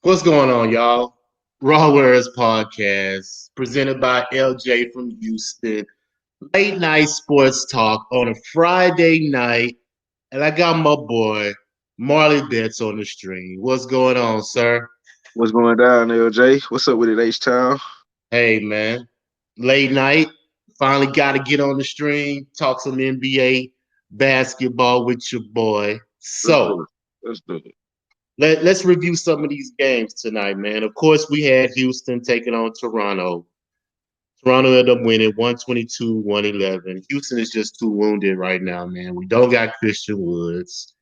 What's going on, y'all? RaWordz Podcast, presented by LJ from Houston. Late night sports talk on a Friday night, and I got my boy MarleyBets on the stream. What's going on, sir? What's going down, LJ? What's up with it, H-Town? Hey, man. Late night. Finally got to get on the stream, talk some NBA basketball with your boy. Let's do So, it. Let's do it. let's review some of these games tonight, man. Of course, we had Houston taking on Toronto. Toronto ended up winning 122-111. Houston is just too wounded right now, man. We don't got Christian Woods.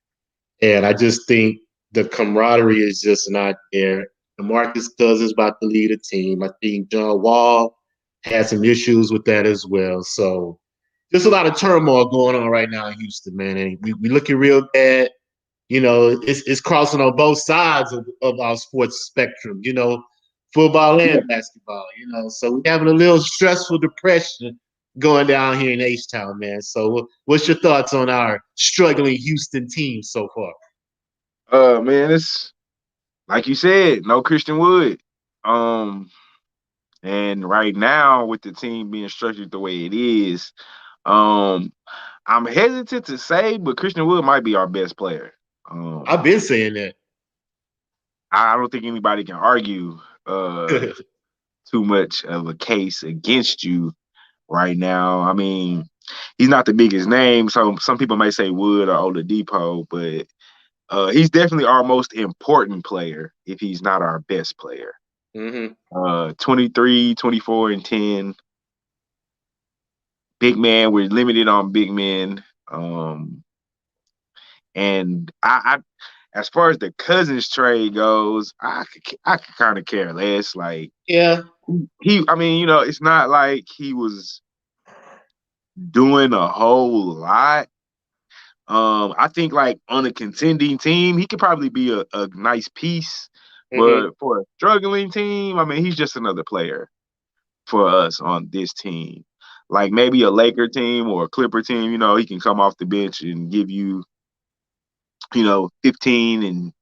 And I just think the camaraderie is just not there. DeMarcus Cousins about to lead a team. I think John Wall had some issues with that as well. So there's a lot of turmoil going on right now in Houston, man. And we looking real bad. It's crossing on both sides of our sports spectrum, football Yeah. and basketball, So we're having a little stressful depression going down here in H-Town, man. So what's your thoughts on our struggling Houston team so far? Man, it's like you said, no Christian Wood. And right now with the team being structured the way it is, I'm hesitant to say, but Christian Wood might be our best player. I've been saying that. I don't think anybody can argue too much of a case against you right now. I mean, he's not the biggest name, so some people may say Wood or Oladipo, but he's definitely our most important player if he's not our best player. 23, 24, and 10. Big man, we're limited on big men. And I as far as the Cousins trade goes, I could kind of care less. Like, Yeah. It's not like he was doing a whole lot. I think like on a contending team, he could probably be a nice piece. But for a struggling team, he's just another player for us on this team. Like maybe a Laker team or a Clipper team, he can come off the bench and give you, 15 and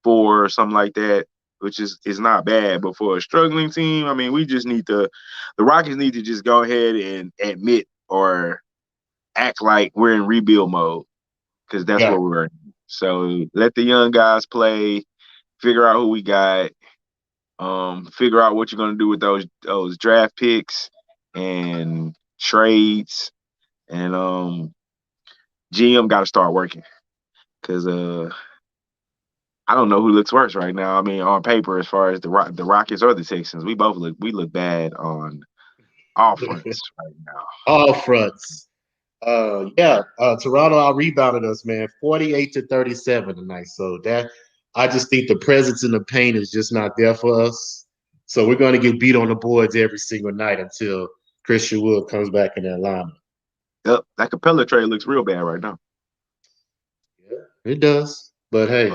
4 or something like that, which is not bad. But for a struggling team, we just need the Rockets need to just go ahead and admit or act like we're in rebuild mode, because that's what we're in. So let the young guys play, figure out who we got, figure out what you're going to do with those draft picks and trades, and GM got to start working, because I don't know who looks worse right now. On paper, as far as the Rockets or the Texans, we look bad on all fronts right now. All fronts. Toronto out rebounded us, man, 48-37 tonight. So that I just think the presence in the paint is just not there for us. So we're going to get beat on the boards every single night until Christian Wood comes back in that lineup. Yep, that Capella trade looks real bad right now. Yeah, it does. But hey,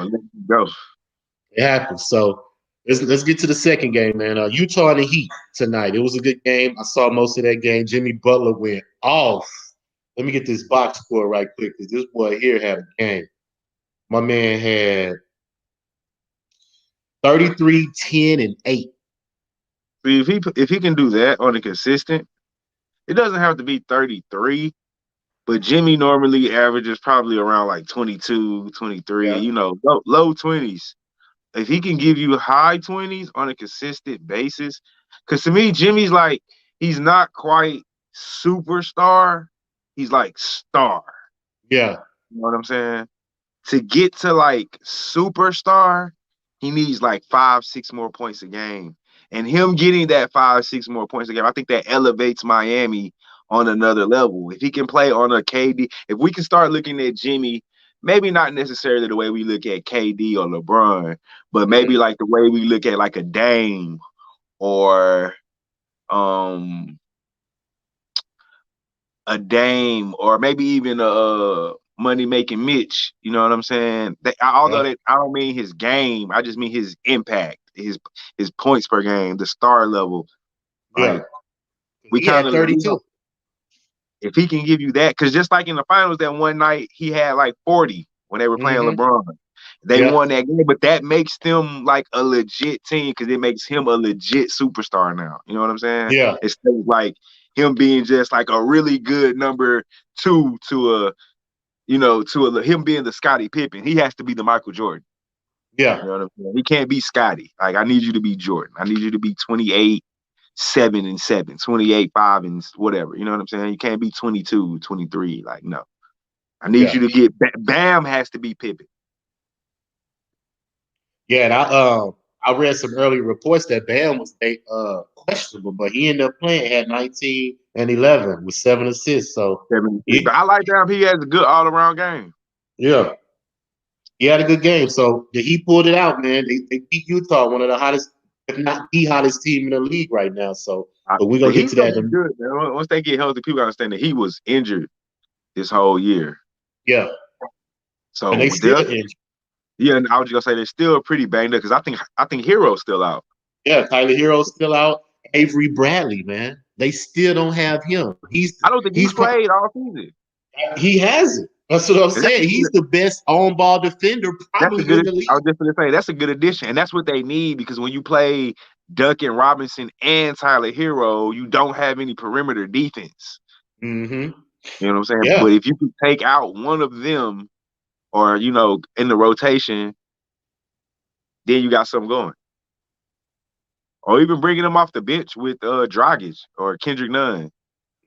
go. It happens. So let's get to the second game, man. Utah and the Heat tonight. It was a good game. I saw most of that game. Jimmy Butler went off. Let me get this box score right quick, because this boy here had a game. My man had 33, 10, and 8. See, if he can do that on a consistent, it doesn't have to be 33, but Jimmy normally averages probably around like 22, 23, low 20s. If he can give you high 20s on a consistent basis, because to me, Jimmy's like, he's not quite superstar. He's like star. Yeah. You know what I'm saying? To get to like superstar, he needs like 5, 6 more points a game. And him getting that 5, 6 more points a game, I think that elevates Miami on another level. If he can play on a KD, if we can start looking at Jimmy, maybe not necessarily the way we look at KD or LeBron, but maybe like the way we look at like a Dame or maybe even a money making Mitch. You know what I'm saying? I don't mean his game, I just mean his impact, his points per game, the star level. Yeah. Like, we kind of 32. If he can give you that, because just like in the finals that one night, he had like 40 when they were playing LeBron. They won that game, but that makes them like a legit team because it makes him a legit superstar now. You know what I'm saying? Yeah. Instead of like him being just like a really good number two to him being the Scottie Pippen. He has to be the Michael Jordan. Yeah. You know what I'm saying? He can't be Scottie. Like, I need you to be Jordan. I need you to be 28, 7 and 7, 28, 5 and whatever. You know what I'm saying? You can't be 22, 23. Like, no. I need you to get Bam has to be Pippen. Yeah, and I read some early reports that Bam was questionable, but he ended up playing at 19 and 11 with 7 assists. So I like Bam. He has a good all around game. Yeah, he had a good game. So he pulled it out, man. They beat Utah, one of the hottest, if not the hottest team in the league right now. So, but we're gonna get to that. Good, man. Once they get healthy, people understand that he was injured this whole year. Yeah. So and they still injured. Yeah, and I was just gonna say they're still pretty banged up because I think Hero's still out. Yeah, Tyler Hero's still out. Avery Bradley, man, they still don't have him. I don't think he's played all season. He hasn't. That's what I'm saying. He's the best on-ball defender probably in the league. I was just gonna say that's a good addition, and that's what they need because when you play Duncan Robinson and Tyler Hero, you don't have any perimeter defense. Mm-hmm. You know what I'm saying? Yeah. But if you can take out one of them, or in the rotation, then you got something going. Or even bringing them off the bench with Dragic or Kendrick Nunn.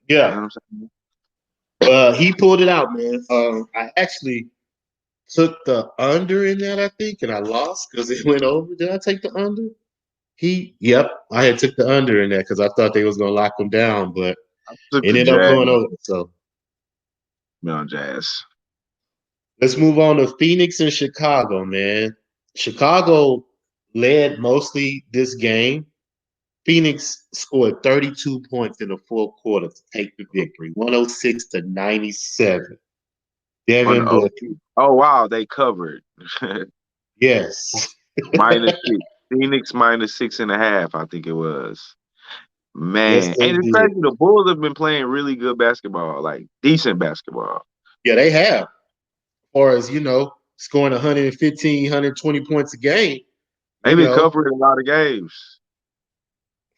Yeah. You know what I'm saying? He pulled it out, man. I actually took the under in that, I think, and I lost because it went over. Did I take the under? Yep, I had took the under in that because I thought they was gonna lock him down, but it ended up going over. So, no, Jazz. Let's move on to Phoenix and Chicago, man. Chicago led mostly this game. Phoenix scored 32 points in the fourth quarter to take the victory, 106-97. Devin Booker. Oh, wow, they covered. Yes. -6. Phoenix -6.5, I think it was. Man, yes, and it's crazy. The Bulls have been playing really good basketball, like decent basketball. Yeah, they have. As far as, scoring 115, 120 points a game. They've been covering a lot of games.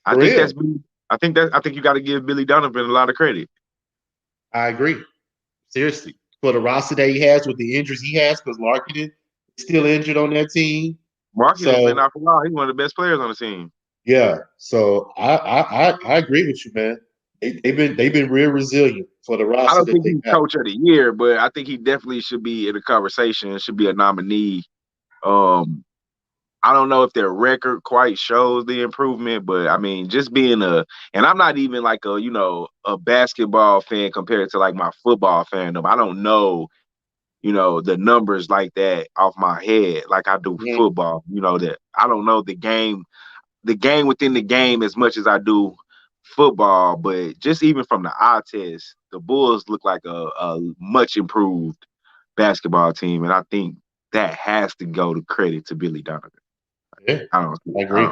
I think you got to give Billy Donovan a lot of credit. I agree. Seriously. For the roster that he has with the injuries he has, because Larkin is still injured on that team. Marcus has been out for a while. He's one of the best players on the team. Yeah. So I agree with you, man. They've been real resilient for the roster. I don't think he's coach of the year, but I think he definitely should be in the conversation. Should be a nominee. I don't know if their record quite shows the improvement, but I mean, just being and I'm not even like a basketball fan compared to like my football fandom. I don't know, the numbers like that off my head, like I do football. That I don't know the game within the game as much as I do football, but just even from the eye test, the Bulls look like a much improved basketball team, and I think that has to go to credit to Billy Donovan. Yeah, I agree.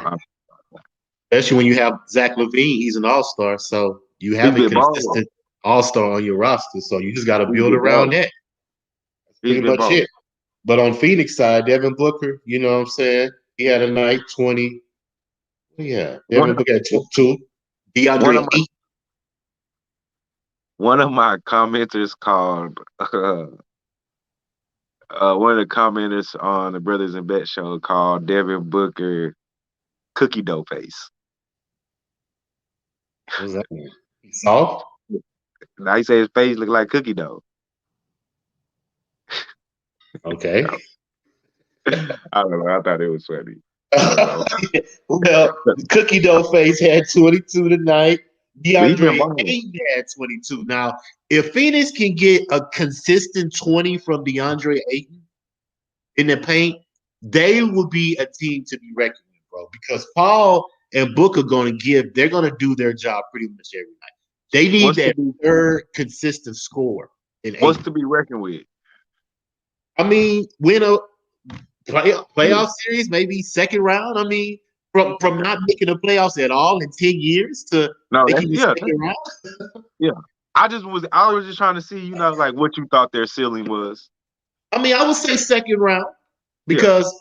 Especially when you have Zach LaVine, he's an all-star, so you have a consistent all-star on your roster, so you just got to build around that. That's pretty much it. But on Phoenix side, Devin Booker, you know what I'm saying? He had a night, 20. Yeah, Devin Booker had 2. DeAndre Ayton. One of my commenters called one of the commenters on the BrothasnBetz show called Devin Booker cookie dough face. What does that mean? Soft? Now he said his face looked like cookie dough. Okay. I don't know. I thought it was funny. Well, cookie dough face had 22 tonight. DeAndre Ayton had 22. Now, if Phoenix can get a consistent 20 from DeAndre Ayton in the paint, they will be a team to be reckoned with, bro. Because Paul and Book are going to do their job pretty much every night. They need that third consistent score. What's to be reckoned with? I mean, win a playoff series, maybe second round. I mean, from not making the playoffs at all in 10 years to making the second round. Yeah. I was just trying to see, like what you thought their ceiling was. I mean, I would say second round. because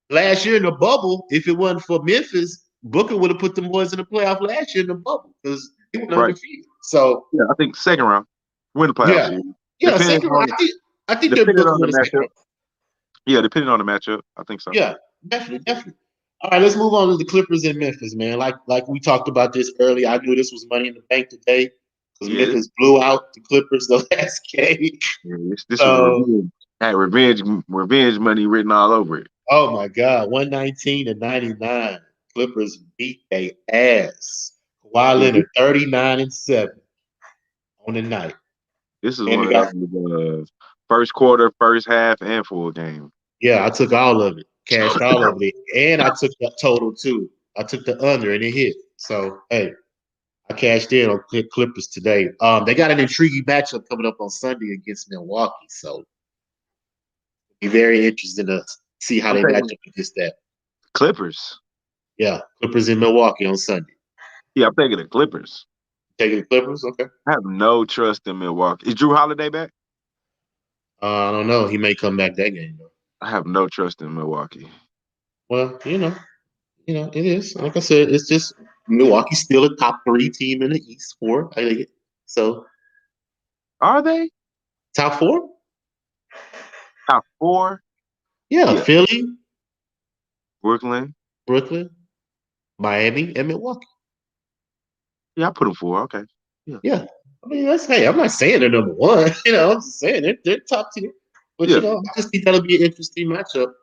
last year in the bubble, if it wasn't for Memphis, Booker would have put them boys in the playoff last year in the bubble because they were undefeated. So I think second round, win the playoff series. Depending second on round. I think they're depending looking on for the the second matchup. round. Yeah, depending on the matchup, I think so. Yeah, definitely. All right, let's move on to the Clippers in Memphis, man. Like we talked about this earlier. I knew this was Money in the Bank today because Memphis blew out the Clippers the last game. Yeah, this was revenge. Had revenge money written all over it. Oh my God, 119-99. Clippers beat their ass. Kawhi Leonard 39-7 on the night. This is one of those first quarter, first half, and full game. Yeah, I took all of it, cashed all of it, and I took the total too. I took the under and it hit. So hey, I cashed in on Clippers today. They got an intriguing matchup coming up on Sunday against Milwaukee, so be very interesting to see how they match up against that. Clippers. Yeah, Clippers in Milwaukee on Sunday. Yeah, I'm taking the Clippers. Taking the Clippers, okay. I have no trust in Milwaukee. Is Drew Holiday back? I don't know. He may come back that game though. I have no trust in Milwaukee. Well, it is. Like I said, it's just Milwaukee's still a top 3 team in the East 4. I think it. So are they top 4? Top 4? Yeah, Philly, Brooklyn, Miami, and Milwaukee. Yeah, I put them 4. Okay. Yeah. I mean, I'm not saying they're number 1. I'm just saying they're top tier. But I just think that'll be an interesting matchup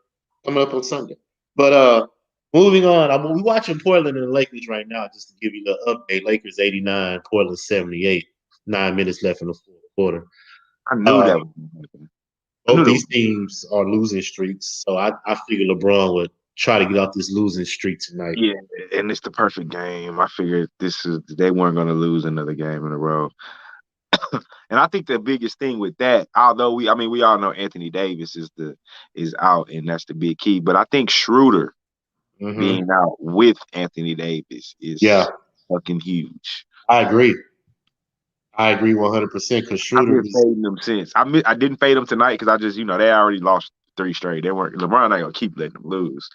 coming up on Sunday. But moving on, we watching Portland and the Lakers right now. Just to give you the update, Lakers 89, Portland 78. 9 minutes left in the fourth quarter. I knew that was going to happen. Both these teams are losing streaks, so I figured LeBron would try to get off this losing streak tonight. Yeah, and it's the perfect game. I figured they weren't going to lose another game in a row. And I think the biggest thing with that, although we all know Anthony Davis is out, and that's the big key. But I think Schroeder being out with Anthony Davis is fucking huge. I agree 100% because Schroeder I've been fading them since. I didn't fade them tonight because I just, they already lost 3 straight. LeBron not gonna keep letting them lose.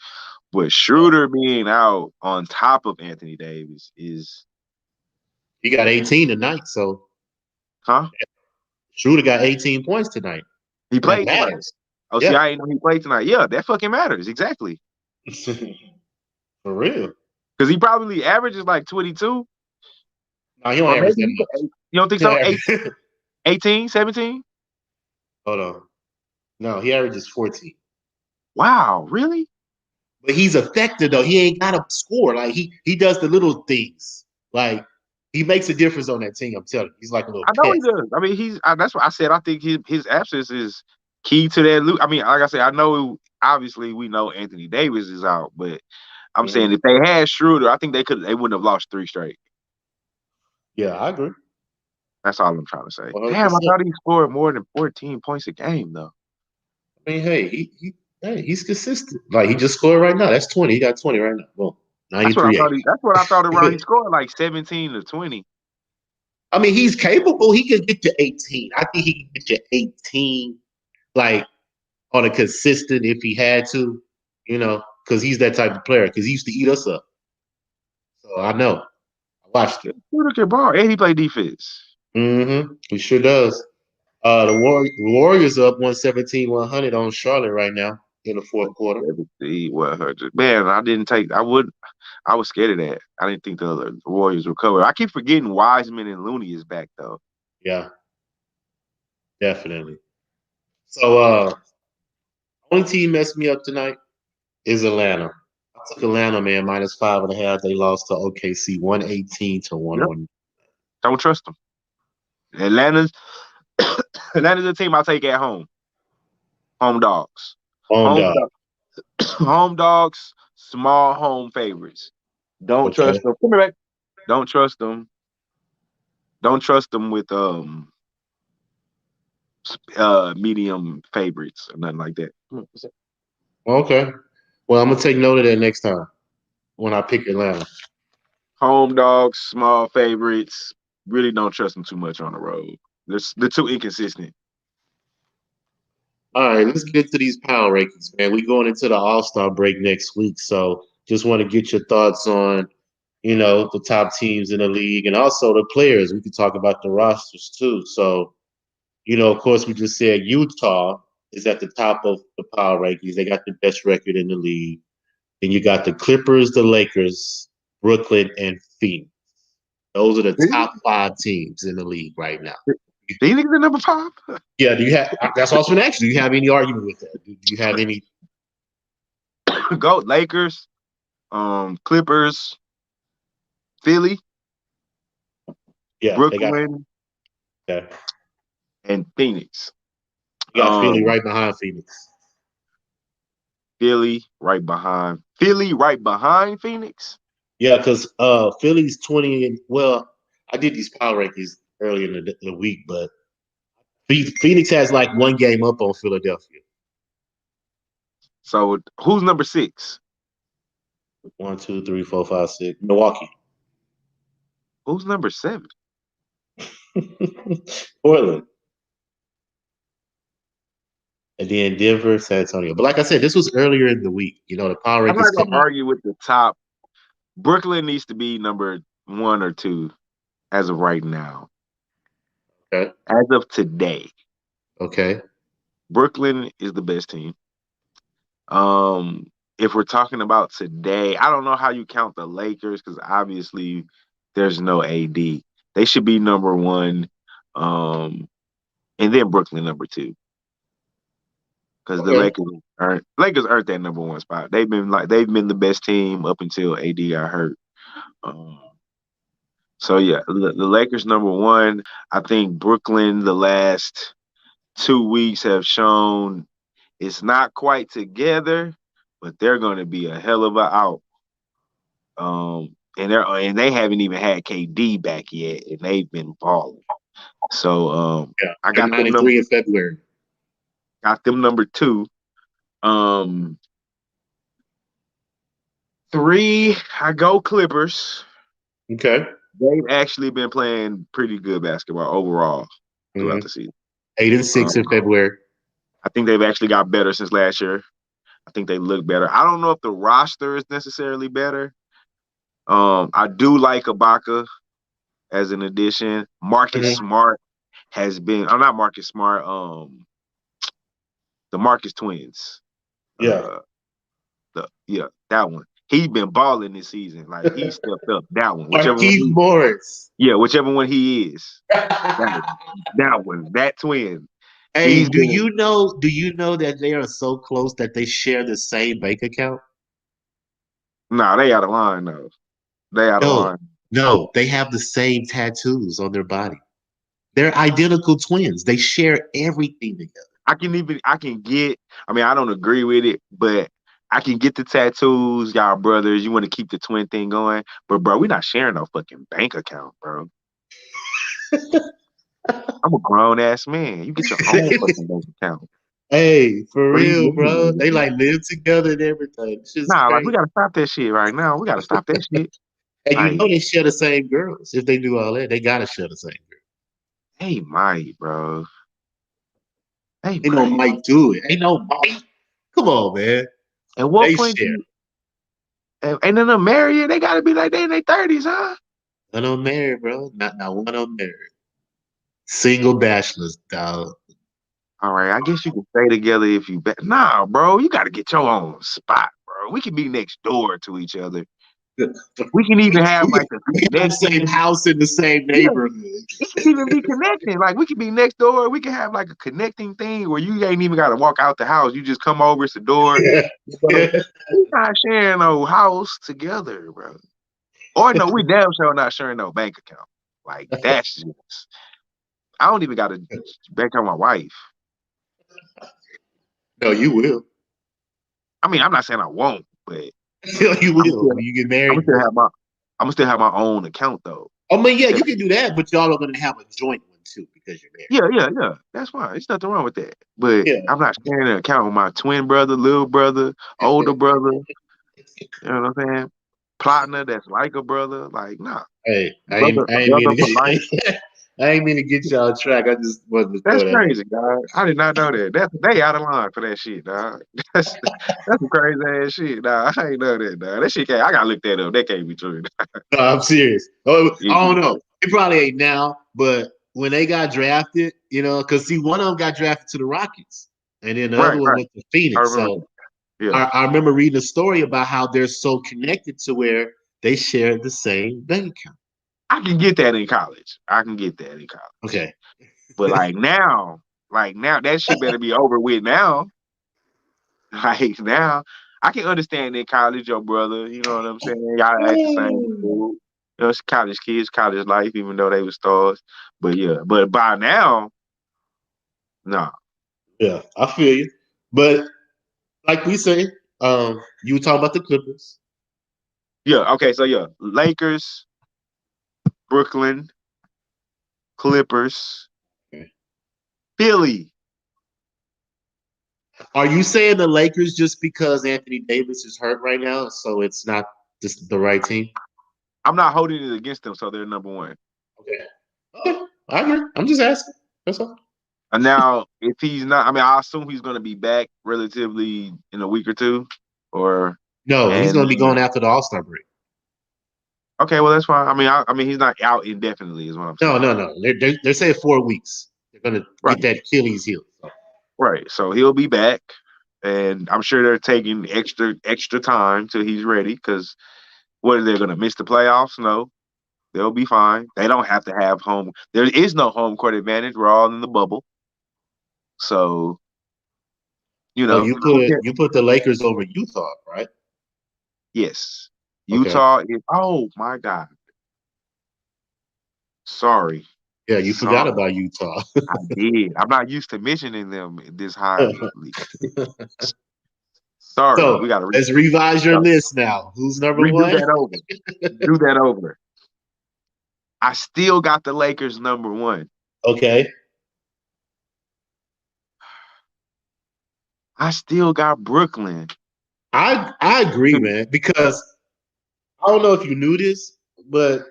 But Schroeder being out on top of Anthony Davis is. He got 18 tonight, so. Huh? Schroeder got 18 points tonight. He played tonight. Oh, see, I didn't know he played tonight. Yeah, that fucking matters. Exactly. For real. Because he probably averages like 22. No, he don't average that much. You don't think so? 18, 17? Hold on. No, he averages 14. Wow, really? But he's effective, though. He ain't got to score. Like, he does the little things. Like, he makes a difference on that team, I'm telling you. He's like a little I know he does. I mean, that's what I said. I think his absence is key to that. I mean, like I said, I know, obviously, we know Anthony Davis is out, but I'm saying if they had Schroeder, I think they wouldn't have lost 3 straight. Yeah, I agree. That's all I'm trying to say. 100%. Damn, I thought he scored more than 14 points a game, though. I mean, hey, he's consistent. Like, he just scored right now. That's 20. He got 20 right now. Well, 93. That's what I thought around. He scored like 17 to 20. I mean, he's capable. He can get to 18. I think he can get to 18, like, on a consistent if he had to, because he's that type of player, because he used to eat us up. So I know. I watched it. Look at ball. And he played defense. He sure does. The Warriors up 117-100 on Charlotte right now in the fourth quarter. 100. Man, I was scared of that. I didn't think the Warriors would cover. I keep forgetting Wiseman and Looney is back, though. Yeah. Definitely. So, only team messed me up tonight is Atlanta. I took Atlanta, man, -5.5. They lost to OKC 118-101. Yep. Don't trust them. Atlanta's a team I take at home. Home dogs. Home dogs, small home favorites. Don't trust them. Come back. Don't trust them. Don't trust them with medium favorites or nothing like that. Okay. Well, I'm gonna take note of that next time when I pick Atlanta. Home dogs, small favorites. Really don't trust them too much on the road. They're too inconsistent. All right, let's get into these power rankings, man. We going into the All-Star break next week, so just want to get your thoughts on, the top teams in the league and also the players. We can talk about the rosters too. So, of course, we just said Utah is at the top of the power rankings. They got the best record in the league. Then you got the Clippers, the Lakers, Brooklyn, and Phoenix. Those are the top 5 teams in the league right now. Phoenix is number 5? Yeah, do you have? That's also an action. Do you have any argument with that? Do you have any? Go Lakers, Clippers, Philly, Yeah, Brooklyn, and Phoenix. You got Philly right behind Phoenix. Philly right behind Phoenix. Yeah, because Philly's 20. And well, I did these power rankings earlier in the week, but Phoenix has like 1 game up on Philadelphia. So who's number 6? 1, 2, 3, 4, 5, 6. Milwaukee. Who's number 7? Portland. And then Denver, San Antonio. But like I said, this was earlier in the week. The power rankings. I'm not gonna argue with the top. Brooklyn needs to be number 1 or 2 as of right now. Okay. As of today. Okay. Brooklyn is the best team. If we're talking about today, I don't know how you count the Lakers because obviously there's no AD. They should be number 1, and then Brooklyn number 2. Because the Lakers aren't that number 1 spot. They've been the best team up until AD got hurt. So yeah, the Lakers number 1. I think Brooklyn the last 2 weeks have shown it's not quite together, but they're going to be a hell of a out. And they haven't even had KD back yet, and they've been balling. So I got them number 3 in February. Got them number 2. 3, I go Clippers. Okay. They've actually been playing pretty good basketball overall throughout the season. 8 and 6 in February. I think they've actually got better since last year. I think they look better. I don't know if the roster is necessarily better. I do like Ibaka as an addition. Marcus Smart has been. I'm not Marcus Smart. The Marcus twins. Yeah. That one. He's been balling this season. Like he stepped up. That one. Marquise Morris. Yeah, whichever one he is. that one. That twin. Hey, do you know that they are so close that they share the same bank account? Nah, they out of line though. They out of line. No, they have the same tattoos on their body. They're identical twins. They share everything together. I don't agree with it, but I can get the tattoos, y'all brothers. You want to keep the twin thing going. But bro, we're not sharing no fucking bank account, bro. I'm a grown ass man. You get your own fucking bank account. Hey, for real, bro. They like live together and everything. Like we gotta stop that shit right now. We gotta stop that shit. And they share the same girls. If they do all that, they gotta share the same girl. Hey, Mike, bro. Hey, ain't no Mike do it. Ain't no Mike. Come on, man. At what point? Ain't none of them married? They gotta be like they in their 30s, huh? None of them married, bro. Not one of them married. Single bachelors, dog. All right, I guess you can stay together if you bet. Nah, bro, you got to get your own spot, bro. We can be next door to each other. We can even have like the same house in the same neighborhood. We can even be connecting. Like we can be next door. We can have like a connecting thing where you ain't even got to walk out the house. You just come over, it's the door. We're not sharing no house together, bro. Or no, we damn sure not sharing no bank account. Like that's just. I don't even got to bank on my wife. No, you will. I mean, I'm not saying I won't, but you will when you get married. I'm gonna still have my own account though. I mean, yeah, you can do that, but y'all are gonna have a joint one too because you're married. Yeah. That's fine. There's nothing wrong with that. But I'm not sharing an account with my twin brother, little brother, older brother. You know what I'm saying? Partner that's like a brother. Like, nah. Hey, I ain't I ain't mean to get you on track. I just wanted to That's throw that in. crazy, dog. I did not know that. They out of line for that shit, dog. That's some crazy ass shit, dog. I ain't know that, dog. That shit can't. I gotta look that up. That can't be true. No, I'm serious. Oh, Yeah. I don't know. It probably ain't now, but when they got drafted, because see, one of them got drafted to the Rockets, and then the Right, other one right. went to I Phoenix. remember. So Yeah, I remember reading a story about how they're so connected to where they share the same bank account. I can get that in college. I can get that in college. Okay. But like now, that shit better be over with now. Like now, I can understand in college, your brother. You know what I'm saying? Y'all act the same. Cool. It's college kids, college life, even though they were stars. But yeah, but by now, no. Yeah, I feel you. But like we say, you were talking about the Clippers. Yeah, okay, so yeah, Lakers, Brooklyn, Clippers, Okay. Philly. Are you saying the Lakers just because Anthony Davis is hurt right now, so it's not just the right team? I'm not holding it against them, so they're number one. Okay. Okay. I agree. I'm just asking. That's all. And now, if he's not, I mean, I assume he's going to be back relatively in a week or two, or No, he's and going to be going after the All-Star break. okay, well that's fine. I mean, he's not out indefinitely, is what I'm saying. No. They're saying 4 weeks. They're going to Right, get that Achilles heel. So. right. So he'll be back, and I'm sure they're taking extra time till he's ready. Because what are they going to miss the playoffs? No, they'll be fine. They don't have to have home. There is no home court advantage. We're all in the bubble, so you So know. you put the Lakers over Utah, right? Yes, Okay. Utah is. Oh my God. Sorry. Yeah, you forgot Sorry. about Utah. I did. I'm not used to mentioning them this highly. Sorry. So We gotta let's revise your list now. Who's number redo one? that over. Do that over. I still got the Lakers number one. Okay. I still got Brooklyn. I agree, man, because I don't know if you knew this, but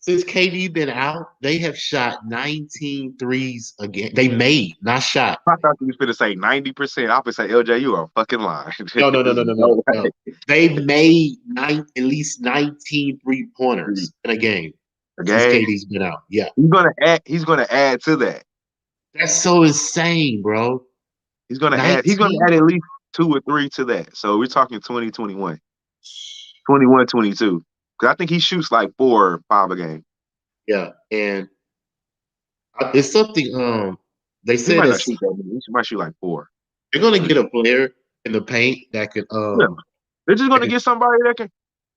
since KD been out, they have shot 19 threes again. They made, not shot. I thought you was going to say 90%. I would say, LJ, you are fucking lying. No. They've made at least 19 3-pointers in a game since Okay. KD's been out. Yeah. He's gonna add to that. That's so insane, bro. He's gonna add at least 2 or 3 to that. So we're talking 2021. 21, 22. Because I think he shoots like 4 or 5 a game. Yeah. And it's something they He said might not shoot that many. He might shoot like 4. they're gonna get a player in the paint that can Yeah. They're just gonna get somebody that can.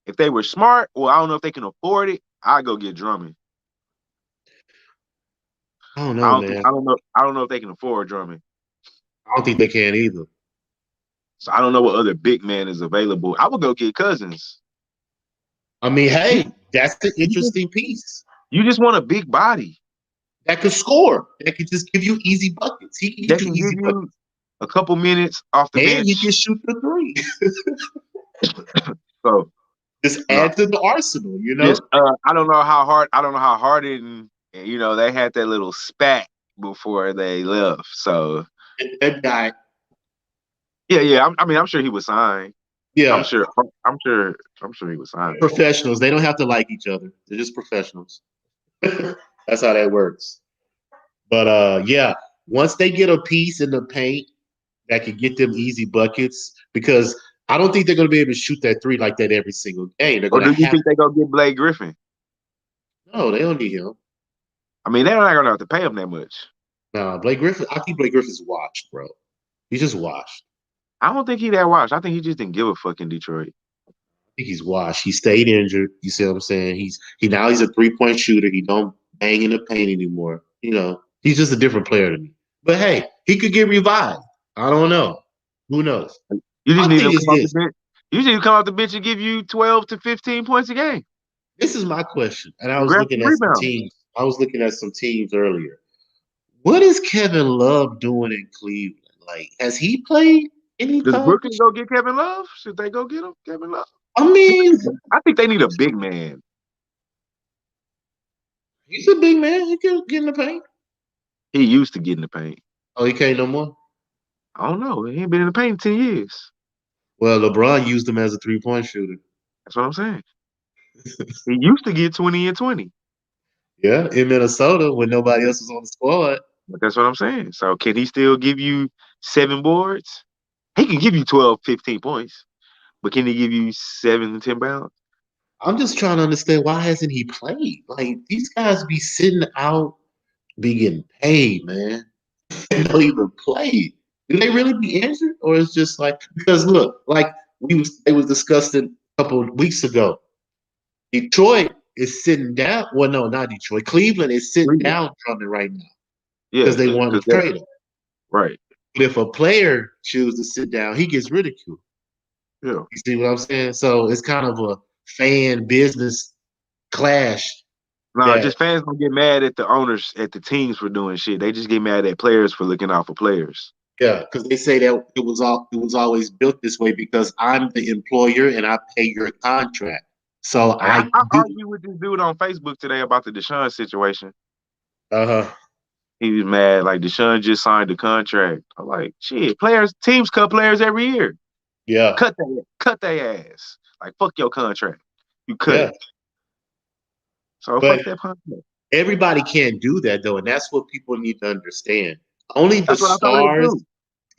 If they were smart, or I don't know if they can afford it, I'd go get Drummond. I don't know, man. I don't know if they can afford Drummond. I don't think they can either. So I don't know what other big man is available. I would go get Cousins. I mean, hey, that's the interesting piece. You just want a big body that could score. That could just give you easy buckets. He can give you a couple minutes off the bench. And he can shoot the three. So just add to the arsenal, you know. I don't know how hard it, and they had that little spat before they left. So that guy. Yeah. I'm sure he was signed. Yeah, I'm sure he was signed. Professionals. They don't have to like each other. They're just professionals. That's how that works. But yeah, once they get a piece in the paint that could get them easy buckets, because I don't think they're going to be able to shoot that three like that every single game. Or do you think they're going to get Blake Griffin? No, they don't need him. I mean, they're not going to have to pay him that much. No, Blake Griffin. I think Blake Griffin's washed, bro. He's just washed. I don't think he's that washed. I think he just didn't give a fuck in Detroit. I think he's washed. He stayed injured. You see what I'm saying? He's a 3-point shooter. He don't bang in the paint anymore. He's just a different player to me. But hey, he could get revived. I don't know. Who knows? You just need to come off the bench. You need to come off the bench and give you 12 to 15 points a game. This is my question, and I was looking at some teams. I was looking at some teams earlier. What is Kevin Love doing in Cleveland? Like, has he played any time? Does Brooklyn go get Kevin Love? Should they go get him, Kevin Love? I mean, I think they need a big man. He's a big man. He can get in the paint. He used to get in the paint. Oh, he can't no more. I don't know. He ain't been in the paint in 10 years. Well, LeBron used him as a 3-point shooter. That's what I'm saying. He used to get 20 and 20. Yeah, in Minnesota when nobody else was on the squad. But that's what I'm saying. So can he still give you 7 boards? He can give you 12, 15 points. But can he give you 7 to 10 pounds? I'm just trying to understand why hasn't he played? Like these guys be sitting out, be getting paid, man. They don't even play. Do they really be injured, or it's just like because look, like it was discussing a couple of weeks ago. Detroit is sitting down. Well, no, not Detroit. Cleveland is sitting down Drummond right now Yeah, because they want to trade him. Right. But if a player chooses to sit down, he gets ridiculed. Yeah. You see what I'm saying? So it's kind of a fan business clash. No, just fans don't get mad at the owners, at the teams for doing shit. They just get mad at players for looking out for players. Yeah, because they say that it was always built this way because I'm the employer and I pay your contract. So I argued with this dude on Facebook today about the Deshaun situation. He was mad like Deshaun just signed the contract. I'm like, shit, teams cut players every year. Yeah, cut their ass. Like fuck your contract. You cut it. So but fuck that contract. Everybody can't do that though, and that's what people need to understand. Only the stars,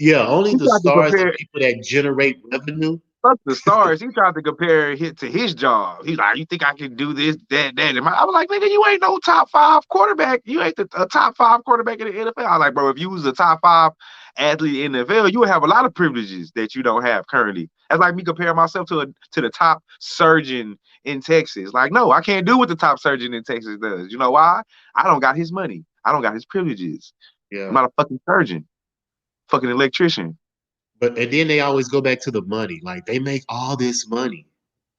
only the stars are people that generate revenue. Fuck the stars. He tried to compare it to his job. He's like, you think I can do this, that? I was like, nigga, you ain't no top 5 quarterback. You ain't a top 5 quarterback in the NFL. I was like, bro, if you was a top 5 athlete in the NFL, you would have a lot of privileges that you don't have currently. That's like me comparing myself to the top surgeon in Texas. Like, no, I can't do what the top surgeon in Texas does. You know why? I don't got his money. I don't got his privileges. Yeah. I'm not a fucking surgeon. Fucking electrician. And then they always go back to the money. Like they make all this money.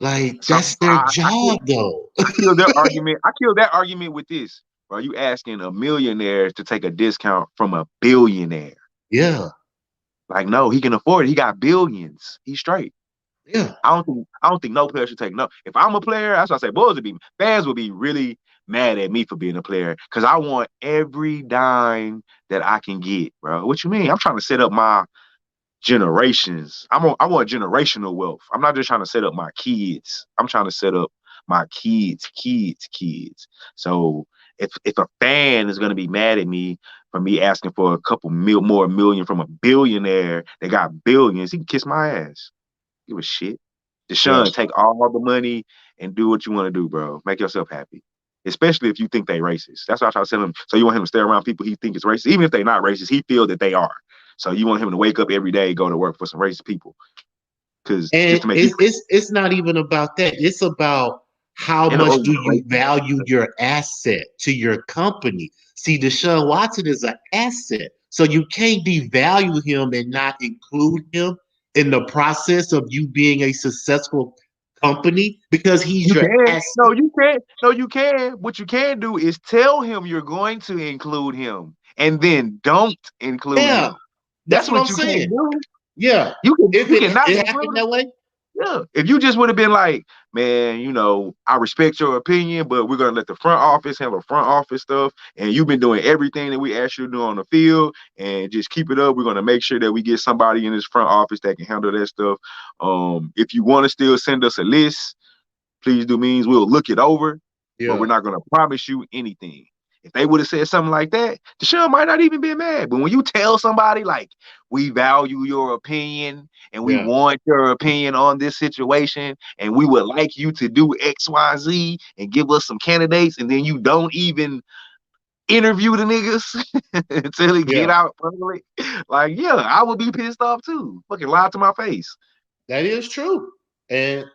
Like that's their job, though. I killed that argument with this. Bro, you asking a millionaire to take a discount from a billionaire? Yeah. Like no, he can afford it. He got billions. He's straight. Yeah. I don't think no player should take no. If I'm a player, that's what I say. Fans would be really mad at me for being a player because I want every dime that I can get, bro. What you mean? I'm trying to set up my generations. I want generational wealth. I'm not just trying to set up my kids. I'm trying to set up my kids. So if a fan is gonna be mad at me for me asking for a couple more million from a billionaire that got billions, he can kiss my ass. Give a shit. Deshaun, take all the money and do what you want to do, bro. Make yourself happy. Especially if you think they racist. That's what I try to tell him. So you want him to stay around people he think is racist, even if they're not racist. He feel that they are. So you want him to wake up every day, go to work for some racist people. It's not even about that. It's about how much do you value your asset to your company. See, Deshaun Watson is an asset. So you can't devalue him and not include him in the process of you being a successful company because he's your asset. No, you can't. No, you can. What you can do is tell him you're going to include him and then don't include him. That's what I'm saying. Do. Yeah. You can not happen that way. Yeah. If you just would have been like, man, you know, I respect your opinion, but we're gonna let the front office handle front office stuff, and you've been doing everything that we asked you to do on the field, and just keep it up. We're gonna make sure that we get somebody in this front office that can handle that stuff. If you want to still send us a list, please do means we'll look it over, but we're not gonna promise you anything. If they would have said something like that, Deshaun might not even be mad. But when you tell somebody like, we value your opinion and we want your opinion on this situation and we would like you to do X, Y, Z and give us some candidates, and then you don't even interview the niggas until he get out public, like, I would be pissed off too. Fucking lie to my face. That is true. And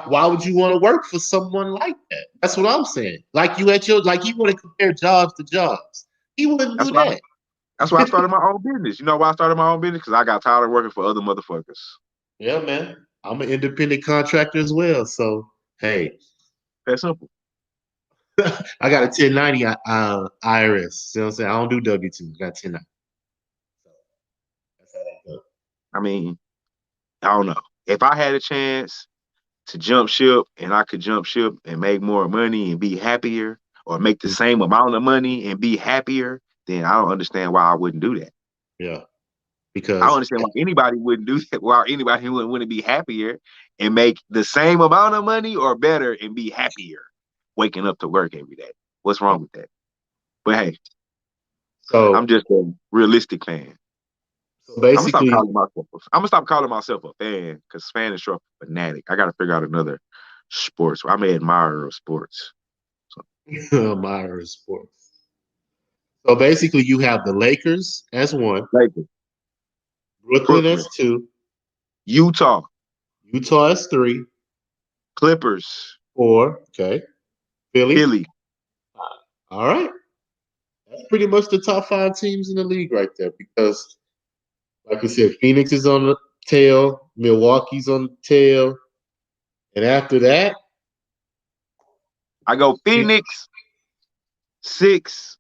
why would you want to work for someone like that? That's what I'm saying. Like you want to compare jobs to jobs. He wouldn't do that. That's why I started my own business. You know why I started my own business? Because I got tired of working for other motherfuckers. Yeah, man. I'm an independent contractor as well. So hey, that's simple. I got a 1090 IRS. You know what I'm saying? I don't do W-2. I got 1090. So that's how that goes. I mean, I don't know. If I had a chance to jump ship and I could jump ship and make more money and be happier, or make the same amount of money and be happier, then I don't understand why I wouldn't do that. Yeah, I don't because understand why anybody wouldn't do that. Why anybody wouldn't be happier and make the same amount of money or better and be happier waking up to work every day. What's wrong with that? But hey, I'm so just a realistic fan. so basically, I'm gonna stop calling myself a fan because fan is short for fanatic. I gotta figure out another sports. I'm an admirer of sports. So, Myers Sports. So basically, you have the Lakers as one, Lakers, Brooklyn Brooklyn, as two, Utah, Utah as three, Clippers, four. Okay, Philly. Philly. All right, that's pretty much the top five teams in the league right there. Because, like I said, Phoenix is on the tail, Milwaukee's on the tail, and after that, I go Phoenix, 6.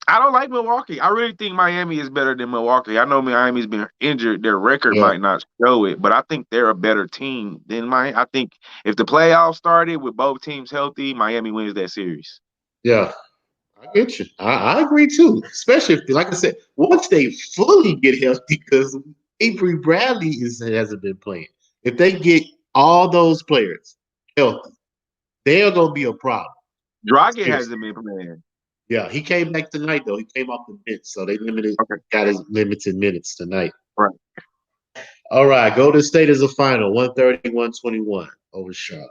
I don't like Milwaukee. I really think Miami is better than Milwaukee. I know Miami's been injured. Their record yeah, might not show it, but I think they're a better team than Miami. I think if the playoffs started with both teams healthy, Miami wins that series. yeah, I get you. I agree too. Especially if, like I said, once they fully get healthy, because Avery Bradley hasn't been playing. If they get all those players healthy, they're gonna be a problem. Dragic Seriously. hasn't been playing. Yeah, he came back tonight though. He came off the bench, so they Okay, got his limited minutes tonight. right. All right, Golden State is a final, 130-121 over Charlotte.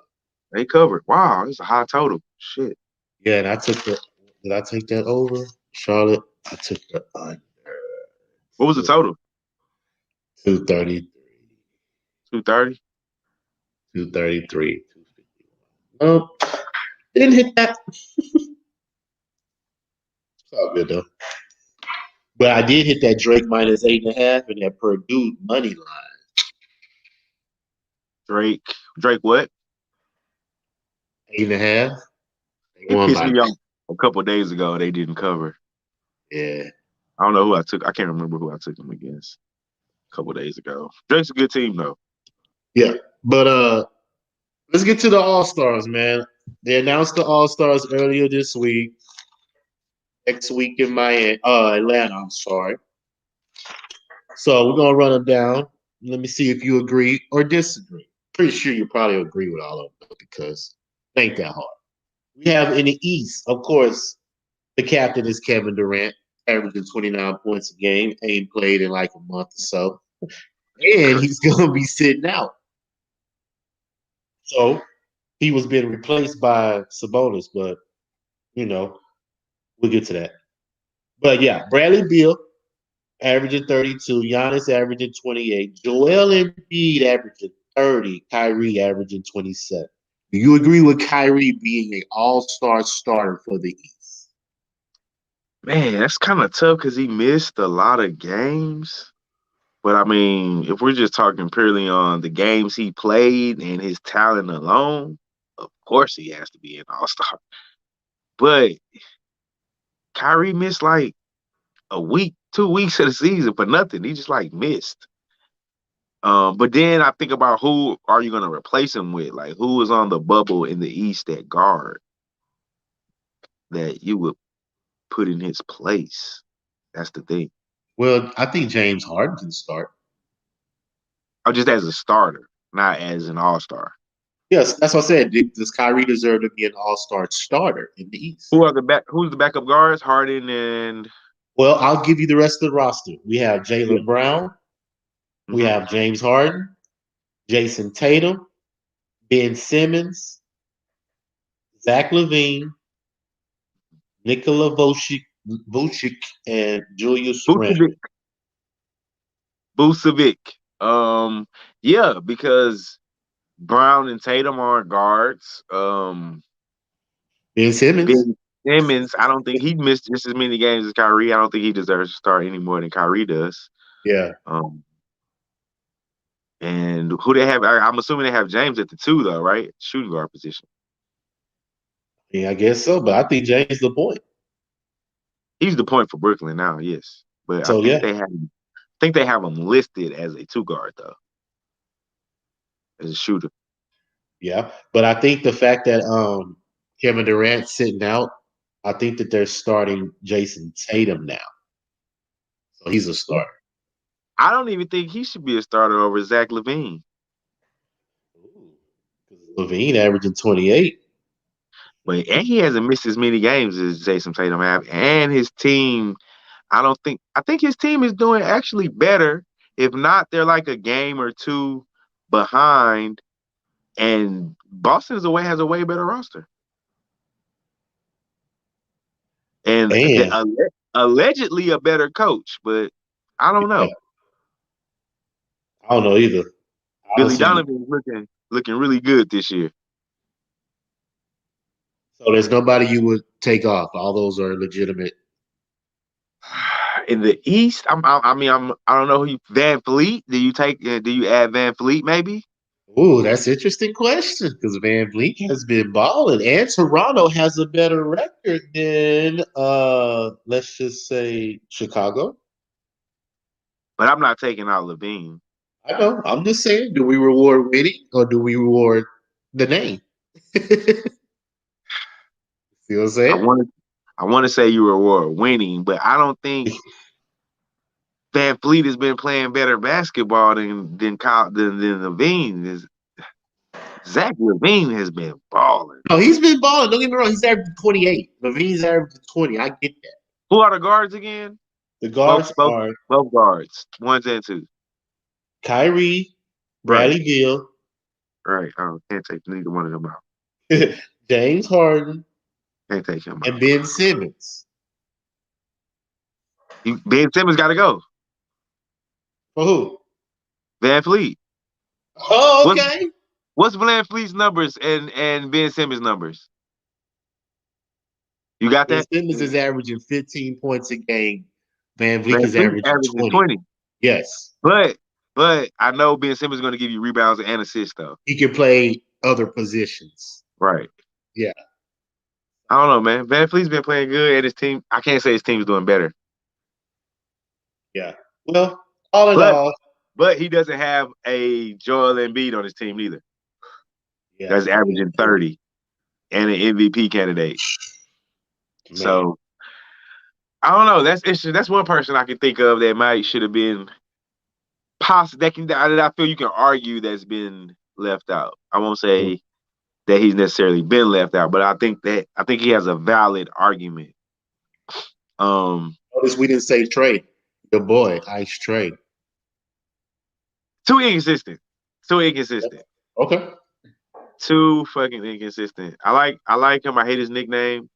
They covered. Wow, it's a high total. Shit. Yeah, and did I take that over? Charlotte, I took the under What was the total? 230. 230. 233. 251. Oh, didn't hit that. It's all good though. But I did hit that Drake minus 8.5 and that Purdue money line. Drake what? 8.5. They It won pissed by me off a couple of days ago. They didn't cover. yeah. I don't know who I took. I can't remember who I took them against a couple of days ago. Drake's a good team though. Yeah. But let's get to the All-Stars, man. They announced the All-Stars earlier this week. Next week in Atlanta, I'm sorry. So we're gonna run them down. Let me see if you agree or disagree. Pretty sure you probably agree with all of them because it ain't that hard. We have in the East, of course, the captain is Kevin Durant, averaging 29 points a game. Ain't played in like a month or so. And he's gonna be sitting out. So he was being replaced by Sabonis, but we'll get to that. But yeah, Bradley Beal averaging 32, Giannis averaging 28, Joel Embiid averaging 30, Kyrie averaging 27. Do you agree with Kyrie being an all-star starter for the East? Man, that's kind of tough because he missed a lot of games. But I mean, if we're just talking purely on the games he played and his talent alone, of course he has to be an all-star. But Kyrie missed like a week, 2 weeks of the season for nothing. He just like missed. But then I think about who are you going to replace him with? Like who is on the bubble in the East at guard that you would put in his place? That's the thing. Well, I think James Harden can start. Oh, just as a starter, not as an all-star. Yes, that's what I said. Does Kyrie deserve to be an all-star starter in the East? Who's the backup guards? Harden and Well, I'll give you the rest of the roster. We have Jaylen Brown. We have James Harden, Jason Tatum, Ben Simmons, Zach LaVine, Nikola Vucevic, and Julius Randle. Vucevic. Yeah, because Brown and Tatum aren't guards. Ben Simmons. Ben Simmons, I don't think he missed just as many games as Kyrie. I don't think he deserves to start any more than Kyrie does. Yeah. And who they have? I'm assuming they have James at the 2, though, right? Shooting guard position. Yeah, I guess so. But I think James is the point. He's the point for Brooklyn now, yes. But I think they have him listed as a 2 guard though, as a shooter. Yeah, but I think the fact that Kevin Durant sitting out. I think that they're starting Jason Tatum now. So he's a starter. I don't even think he should be a starter over Zach LaVine. LaVine averaging 28. But and he hasn't missed as many games as Jason Tatum have. And his team, I think his team is doing actually better. If not, they're like a game or two behind. And Boston has a way better roster. And allegedly a better coach, but I don't know. I don't know either. Billy Donovan is looking really good this year. So there's nobody you would take off. All those are legitimate. In the East, I don't know who Van Fleet. Do you add Van Fleet maybe? Ooh, that's an interesting question because Van Vliet has been balling, and Toronto has a better record than let's just say Chicago. But I'm not taking out LaVine. I know. I'm just saying, do we reward winning or do we reward the name? See what I'm saying? I want to say you reward winning, but I don't think Van Fleet has been playing better basketball than LaVine. Zach LaVine has been balling. No, he's been balling. Don't get me wrong. He's averaging 28. LaVine's averaging 20. I get that. Who are the guards again? The guards are both guards, 1 and 2. Kyrie, Bradley Beal. Right. Oh, can't take neither one of them out. James Harden. Can't take him out. And Ben Simmons. Ben Simmons got to go. For who? Van Fleet. Oh, okay. What's Van Fleet's numbers and Ben Simmons' numbers? You got that? Ben Simmons is averaging 15 points a game. Van Vliet is averaging 20. Yes. But I know Ben Simmons is going to give you rebounds and assists, though. He can play other positions. Right. Yeah. I don't know, man. Van Fleet's been playing good, and his team, I can't say his team's doing better. Yeah. Well, all in all. But he doesn't have a Joel Embiid on his team either. Yeah. That's averaging 30 and an MVP candidate. Man. So, I don't know. That's one person I can think of that should have been possible. That I feel you can argue that's been left out. I won't say that he's necessarily been left out, but I think he has a valid argument. Notice we didn't say Trey, your boy, Ice Trey. Too inconsistent. Okay. Too fucking inconsistent. I like him. I hate his nickname.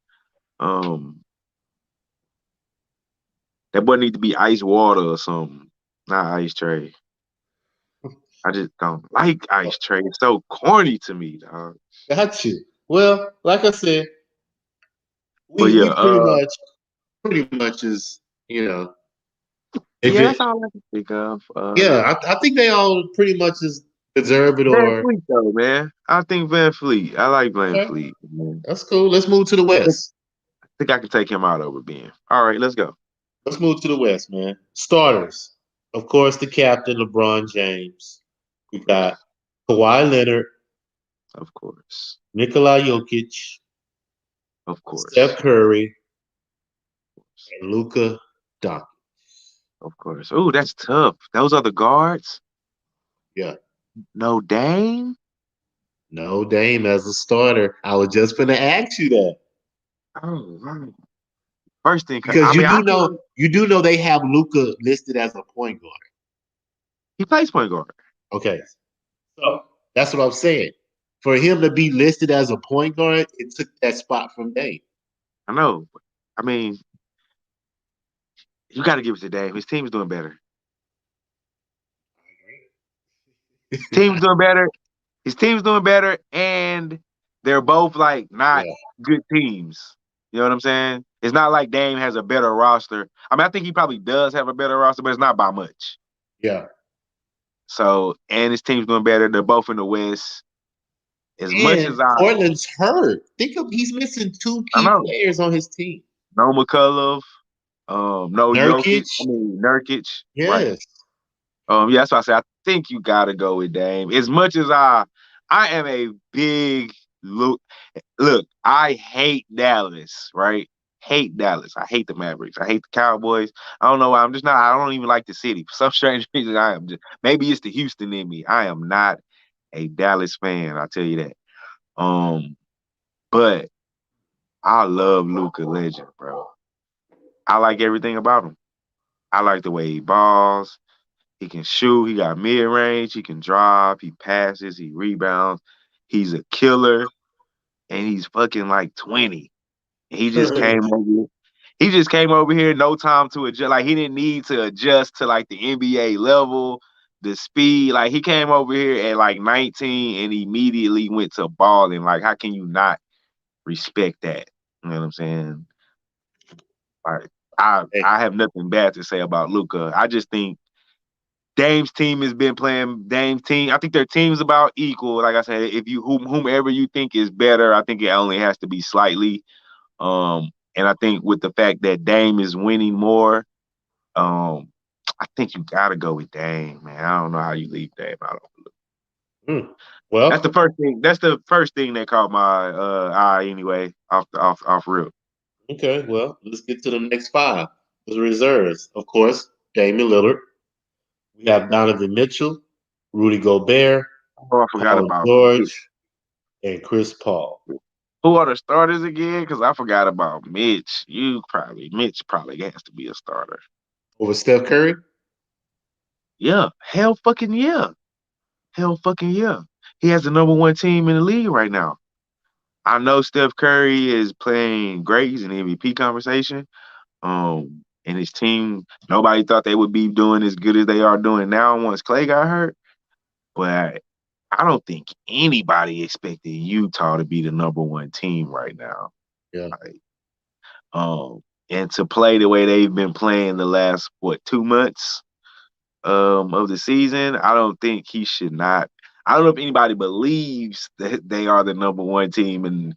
That boy need to be Ice Water or something, not Ice Trey. I just don't like Ice Trey. It's so corny to me, dog. Got you. Well, like I said, we pretty much is, that's all I can think of. I think they all pretty much is deserve it. Van Fleet, though, man. I think Van Fleet. I like Van Fleet. Man. That's cool. Let's move to the West. I think I can take him out over Ben. All right, let's go. Let's move to the West, man. Starters. Of course, the captain, LeBron James. We got Kawhi Leonard. Of course. Nikola Jokic. Of course. Steph Curry. And Luka Doncic. Of course. Oh, that's tough. Those are the guards? Yeah. No Dame? No Dame as a starter. I was just going to ask you that. Oh, right. First thing, because you do know they have Luka listed as a point guard. He plays point guard. Okay, so that's what I'm saying. For him to be listed as a point guard, it took that spot from Dame. I know. I mean, you got to give it to Dame. His team's doing better. His team's doing better, and they're both not good teams. You know what I'm saying? It's not like Dame has a better roster. I mean, I think he probably does have a better roster, but it's not by much. Yeah. So, and his team's doing better. They're both in the West. Portland's hurt. Think of he's missing 2 key players on his team. No McCullough. No Nurkic. Nurkic. Yes. Right. That's why I say I think you got to go with Dame. As much as I am a big Look, I hate Dallas, right? Hate Dallas. I hate the Mavericks. I hate the Cowboys. I don't know why. I'm just not. I don't even like the city. For some strange reason, I am just. Maybe it's the Houston in me. I am not a Dallas fan. I'll tell you that. But I love Luka Legend, bro. I like everything about him. I like the way he balls. He can shoot. He got mid range. He can drive. He passes. He rebounds. He's a killer, and he's fucking like 20. He just came over. He just came over here, no time to adjust. Like he didn't need to adjust to like the NBA level, the speed. Like he came over here at like 19 and immediately went to balling. Like how can you not respect that? You know what I'm saying? Like I have nothing bad to say about Luka. I just think Dame's team has been playing Dame's team. I think their team's about equal. Like I said, if you whomever you think is better, I think it only has to be slightly. And I think with the fact that Dame is winning more, I think you gotta go with Dame, man. I don't know how you leave Dame out of it. Well, that's the first thing. That's the first thing that caught my eye anyway. Off rip. okay. Well, let's get to the next five. The reserves, of course, Damian Lillard. We have Donovan Mitchell, Rudy Gobert, Oh, I forgot Paul about George, and Chris Paul. who are the starters again? Because I forgot about Mitch. Mitch probably has to be a starter. Over Steph Curry? Yeah, hell fucking yeah. Hell fucking yeah. He has the number one team in the league right now. I know Steph Curry is playing great. He's in the MVP conversation. And his team, nobody thought they would be doing as good as they are doing now once Clay got hurt. But I don't think anybody expected Utah to be the number one team right now. Yeah. And to play the way they've been playing the last 2 months of the season, I don't think he should not. I don't know if anybody believes that they are the number one team and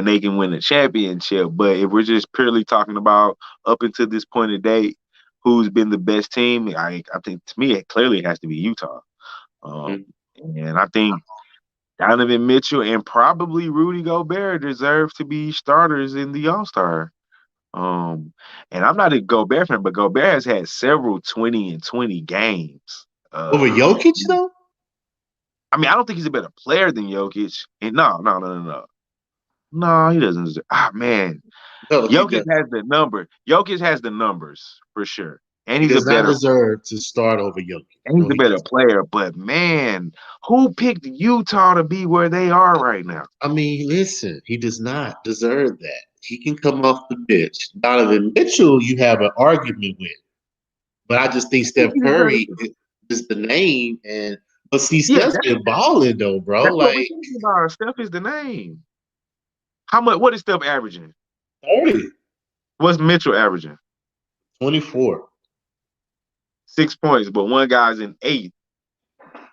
they can win a championship. But if we're just purely talking about up until this point of date, who's been the best team, I think to me it clearly has to be Utah. And I think Donovan Mitchell and probably Rudy Gobert deserve to be starters in the All-Star. And I'm not a Gobert fan, but Gobert has had several 20 and 20 games. Over Jokic, though? I mean, I don't think he's a better player than Jokic. And no. No, he doesn't deserve. Man. No, Jokic has the number. Jokic has the numbers for sure. And he's he does a better not deserve to start over Jokic. And he's a better player. But man, who picked Utah to be where they are right now? I mean, listen, he does not deserve that. He can come off the bench. Donovan Mitchell, you have an argument with. But I just think Steph Curry is the name. But see, Steph's been balling though, bro. That's what we're talking about. Steph is the name. What is Steph averaging? 30. What's Mitchell averaging? 24. 6 points, but one guy's in 8.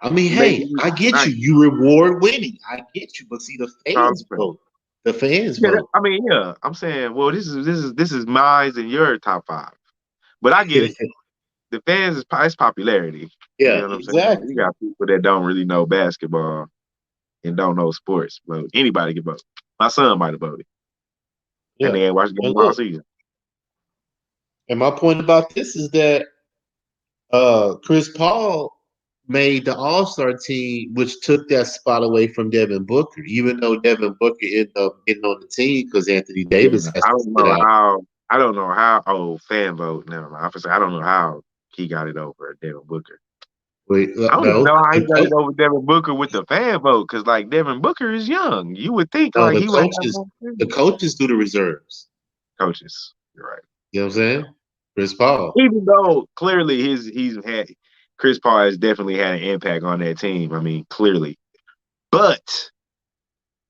I mean, hey, I get you. You reward winning. I get you. But see, the fans vote. The fans vote. I mean, yeah. I'm saying, well, this is mine and your top 5. But I get it. The fans it's popularity. Yeah, you know what exactly. I'm saying? You got people that don't really know basketball and don't know sports, but anybody can vote. My son might have voted. Yeah. And they ain't watched the game all season. And my point about this is that Chris Paul made the All-Star team, which took that spot away from Devin Booker, even though Devin Booker ended up getting on the team because Anthony Davis has to sit out. I don't know how. Fan vote. Never mind. I don't know how he got it over Devin Booker. Wait, I don't even know how he got it over Devin Booker with the fan vote because, like, Devin Booker is young. You would think like he would. The coaches do the reserves. Coaches, you're right. You know what I'm saying? Chris Paul. Even though clearly Chris Paul has definitely had an impact on that team. I mean, clearly, but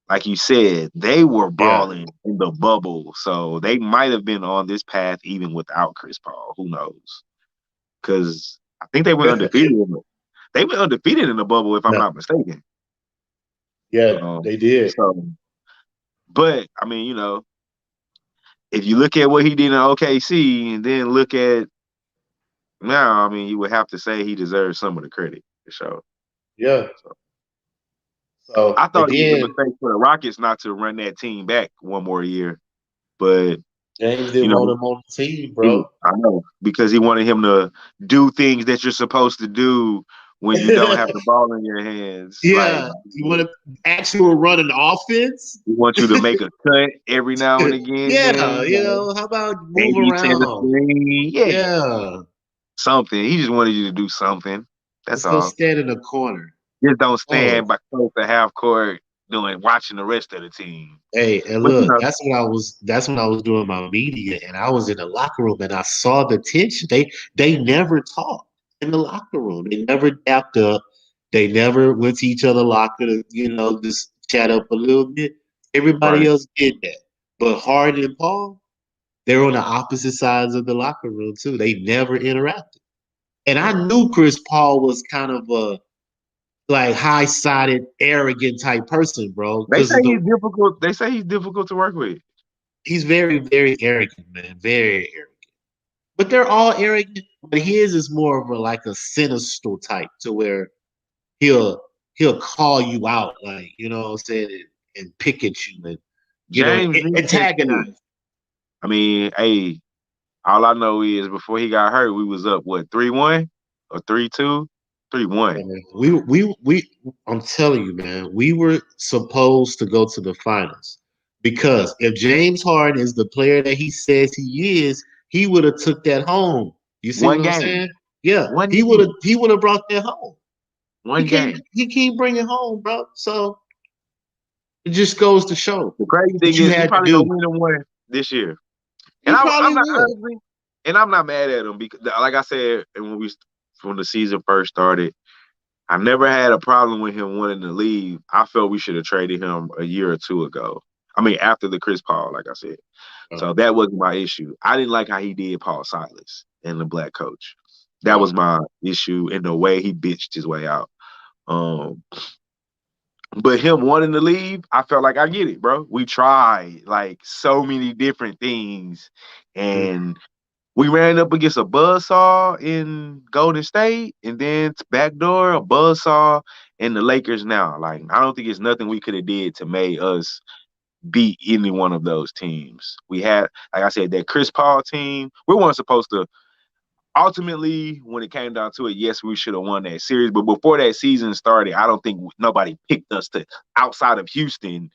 like you said, they were balling in the bubble, so they might have been on this path even without Chris Paul. Who knows? Because I think they went undefeated. They went undefeated in the bubble, if I'm not mistaken. Yeah, they did. But I mean, if you look at what he did in OKC and then look at now, I mean, you would have to say he deserves some of the credit for sure. Yeah. So I and thought it was a then mistake for the Rockets not to run that team back one more year, but James you didn't want know, him on the team, bro. I know because he wanted him to do things that you're supposed to do when you don't have the ball in your hands. Like Yeah, you want to actual run an offense? he wants you to make a cut every now and again. Yeah, Like, how about move maybe send a around? screen. Yeah, Yeah, something. He just wanted you to do something. That's let's go all. stand in the corner. Just don't Oh, stand by close to half court watching the rest of the team. hey, and But you look, know, that's when I was doing my media, and I was in the locker room, and I saw the tension. They never talked in the locker room. They never dapped up. They never went to each other locker to just chat up a little bit. Everybody right. else did that, but Harden and Paul, they're on the opposite sides of the locker room too. They never interacted, and I knew Chris Paul was kind of a like high-sided, arrogant type person, bro, They because say of the he's difficult. They say he's difficult to work with. he's very, very arrogant, man. Very arrogant. But they're all arrogant. But his is more of a like a sinister type to where he'll he'll call you out, like, you know what I'm saying, and pick at you and James needs that too. antagonize. I mean, hey, all I know is before he got hurt, we was up what 3-1 or 3-2, 3-1. We I'm telling you, man, we were supposed to go to the finals because if James Harden is the player that he says he is, he would have took that home. You see One what I'm game, saying? Yeah, one game, he would have brought that home. one game. He can't bring it home, bro. So it just goes to show The crazy what thing you is, he had to probably gonna do. win the one this year. And He I'm probably not will. honestly, and I'm not mad at him because, like I said, and when the season first started, I never had a problem with him wanting to leave. I felt we should have traded him a year or two ago. I mean, after the Chris Paul, like I said. So Oh, that wasn't my issue. I didn't like how he did Paul Silas and the black coach. That was oh, my issue in the way he bitched his way out. Um, but him wanting to leave, I felt like I get it, bro. We tried like so many different things, mm, and we ran up against a buzzsaw in Golden State, and then backdoor a buzzsaw in the Lakers. Now, like I don't think it's nothing we could have did to make us beat any one of those teams. We had, like I said, that Chris Paul team. We weren't supposed to. Ultimately, when it came down to it, yes, we should have won that series. But before that season started, I don't think nobody picked us to, outside of Houston,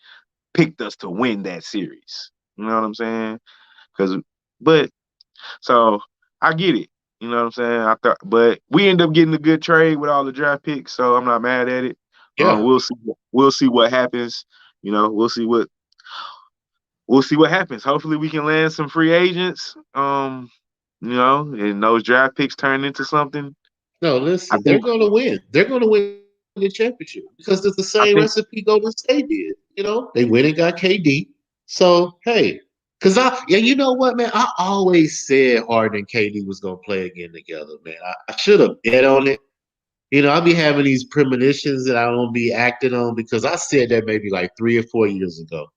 picked us to win that series. You know what I'm saying? But so I get it. You know what I'm saying? I thought, but we end up getting a good trade with all the draft picks, so I'm not mad at it. yeah. We'll see. We'll see what happens. You know, we'll see what happens. Hopefully, we can land some free agents. And those draft picks turn into something. No, I listen, they're think. going to win. They're going to win the championship because it's the I same think. recipe Golden State did. They went and got KD. So hey, you know what, man? I always said Harden and KD was gonna play again together, man. I should have bet on it. I'll be having these premonitions that I won't be acting on because I said that maybe like 3 or 4 years ago.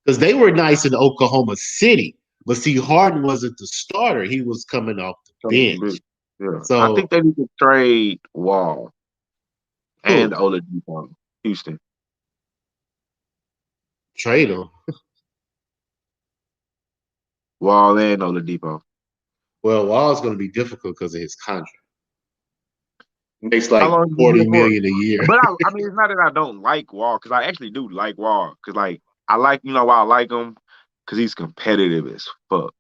Because they were nice in Oklahoma City, but see, Harden wasn't the starter; he was coming off the bench. Yeah, I So think they need to trade Wall and who Oladipo, Houston. trade him? Wall and Oladipo. Well, Wall's going to be difficult because of his contract. He makes How like long is he here 40 for? million a year. But I mean, it's not that I don't like Wall because I actually do like Wall because like I like why I like him because he's competitive as fuck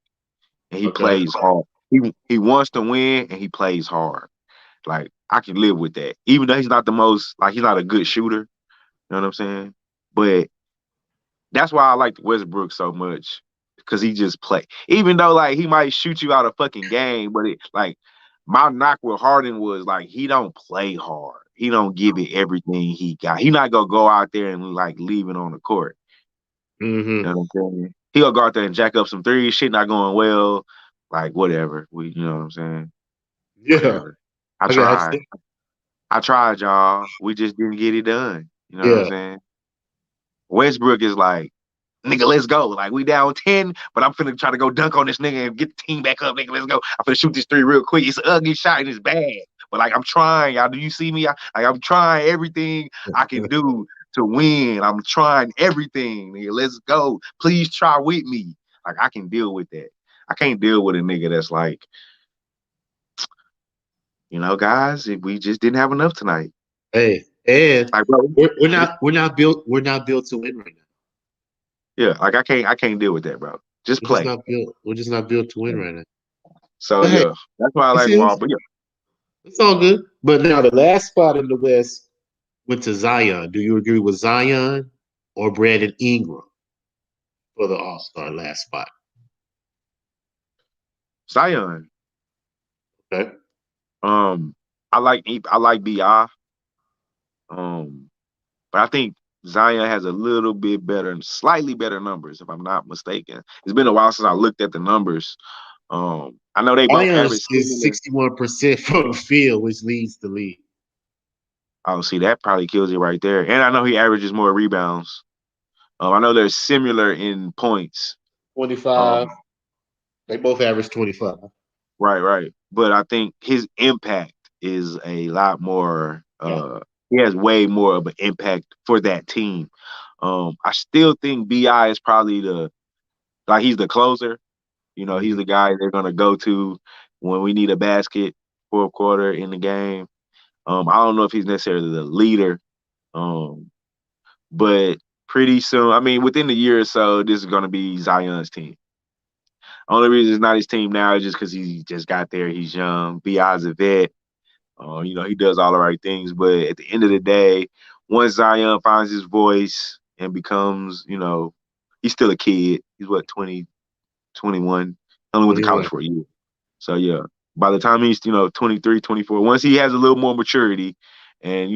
and he Okay. plays hard. He wants to win and he plays hard. Like I can live with that, even though he's not the most like he's not a good shooter. You know what I'm saying? But that's why I like Westbrook so much because he just play. Even though like he might shoot you out a fucking game, but it like my knock with Harden was like he don't play hard. He don't give it everything he got. He not gonna go out there and like leave it on the court. Mm-hmm. You know what I'm saying? He'll go out there and jack up some threes. Shit not going well. Like whatever. You know what I'm saying? Yeah. Whatever. I I got tried. you. I tried, y'all. We just didn't get it done. You know what I'm Yeah. saying? Westbrook is like, nigga, let's go. Like, we down 10, but I'm finna try to go dunk on this nigga and get the team back up, nigga. Let's go. I'm finna shoot this three real quick. It's an ugly shot and it's bad. But, like, I'm trying, y'all. Do you see me? I'm trying everything I can do to win. I'm trying everything. Nigga. Let's go. Please try with me. Like, I can deal with that. I can't deal with a nigga that's like, guys, we just didn't have enough tonight. Hey, and like, bro, we're not built to win right now. Yeah, like I can't deal with that, bro. Just play. We're just not built to win right now. So but, hey, yeah, that's why I like them all. But yeah, it's all good. But now the last spot in the West went to Zion. Do you agree with Zion or Brandon Ingram for the All-Star last spot? Zion. Okay. I like Bi. But I think Zion has a little bit better, slightly better numbers, if I'm not mistaken. It's been a while since I looked at the numbers. I know they both average is 61% from the field, which leads the league. Oh, see, that probably kills it right there. And I know he averages more rebounds. I know they're similar in points. 25. They both average 25. Right. But I think his impact is a lot more. He has way more of an impact for that team. I still think Bi is probably he's the closer. He's the guy they're gonna go to when we need a basket, fourth quarter in the game. I don't know if he's necessarily the leader, but pretty soon, I mean, within the year or so, this is gonna be Zion's team. Only reason it's not his team now is just because he just got there. He's young. Bi's a vet. He does all the right things. But at the end of the day, once Zion finds his voice and becomes, he's still a kid. He's 20, 21. Only went to college for a year. So, yeah, by the time he's, 23, 24, once he has a little more maturity and,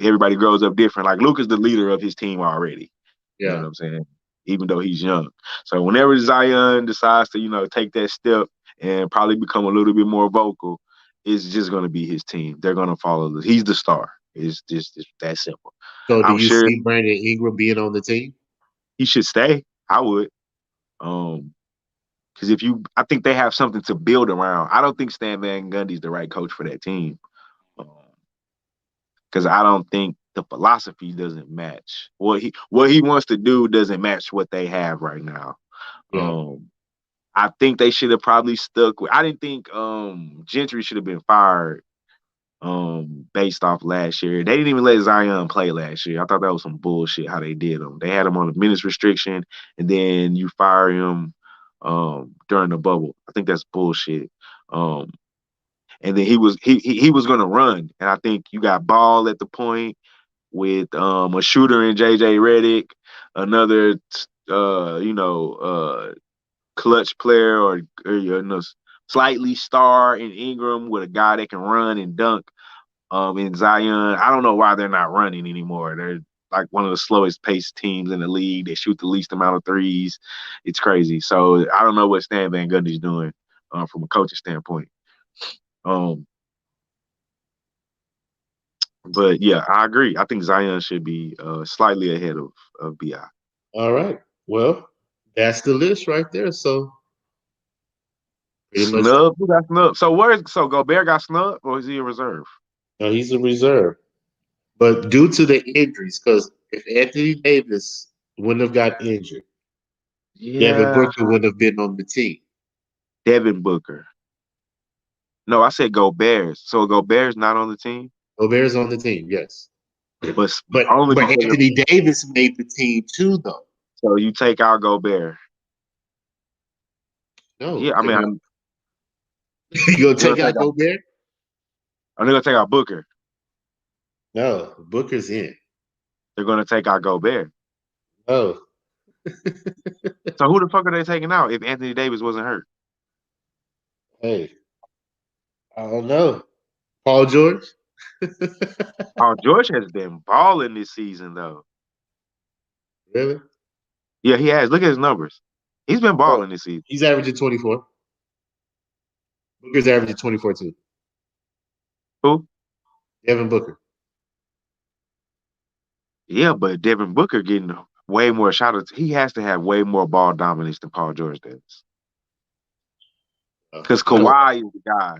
everybody grows up different. Like Luke is the leader of his team already. Yeah. You know what I'm saying? Even though he's young. So whenever Zion decides to, take that step and probably become a little bit more vocal, it's just going to be his team. They're going to follow. He's the star. It's just that simple. So do you see Brandon Ingram being on the team? He should stay. I would. Because I think they have something to build around. I don't think Stan Van Gundy's the right coach for that team. Because I don't think the philosophy doesn't match. What he wants to do doesn't match what they have right now. Yeah. I think they should have probably stuck with. I didn't think Gentry should have been fired based off last year. They didn't even let Zion play last year. I thought that was some bullshit how they did him. They had him on a minutes restriction, and then you fire him during the bubble. I think that's bullshit. And then he was going to run, and I think you got Ball at the point with a shooter in JJ Redick, another clutch player or slightly star in Ingram with a guy that can run and dunk. In Zion, I don't know why they're not running anymore. They're like one of the slowest paced teams in the league. They shoot the least amount of threes. It's crazy. So I don't know what Stan Van Gundy's doing from a coaching standpoint. But yeah, I agree. I think Zion should be slightly ahead of Bi. All right. Well, that's the list right there. So snub. Who got snubbed? So Gobert got snubbed, or is he a reserve? No, he's a reserve. But due to the injuries, because if Anthony Davis wouldn't have got injured, Devin Booker would have been on the team. Devin Booker. No, I said Gobert. So Gobert's not on the team? Gobert's on the team, yes. But Anthony Davis made the team too, though. So you take out Gobert. No. Yeah, I mean, you gonna take out Gobert? I'm gonna take out Booker. No, Booker's in. They're gonna take out Gobert. Oh. So who the fuck are they taking out if Anthony Davis wasn't hurt? Hey, I don't know. Paul George? Paul George has been balling this season, though. Really? Yeah, he has. Look at his numbers. He's been balling this season. He's averaging 24. Booker's averaging 24 too. Who? Devin Booker. Yeah, but Devin Booker getting way more shots. He has to have way more ball dominance than Paul George does. Because Kawhi is the guy.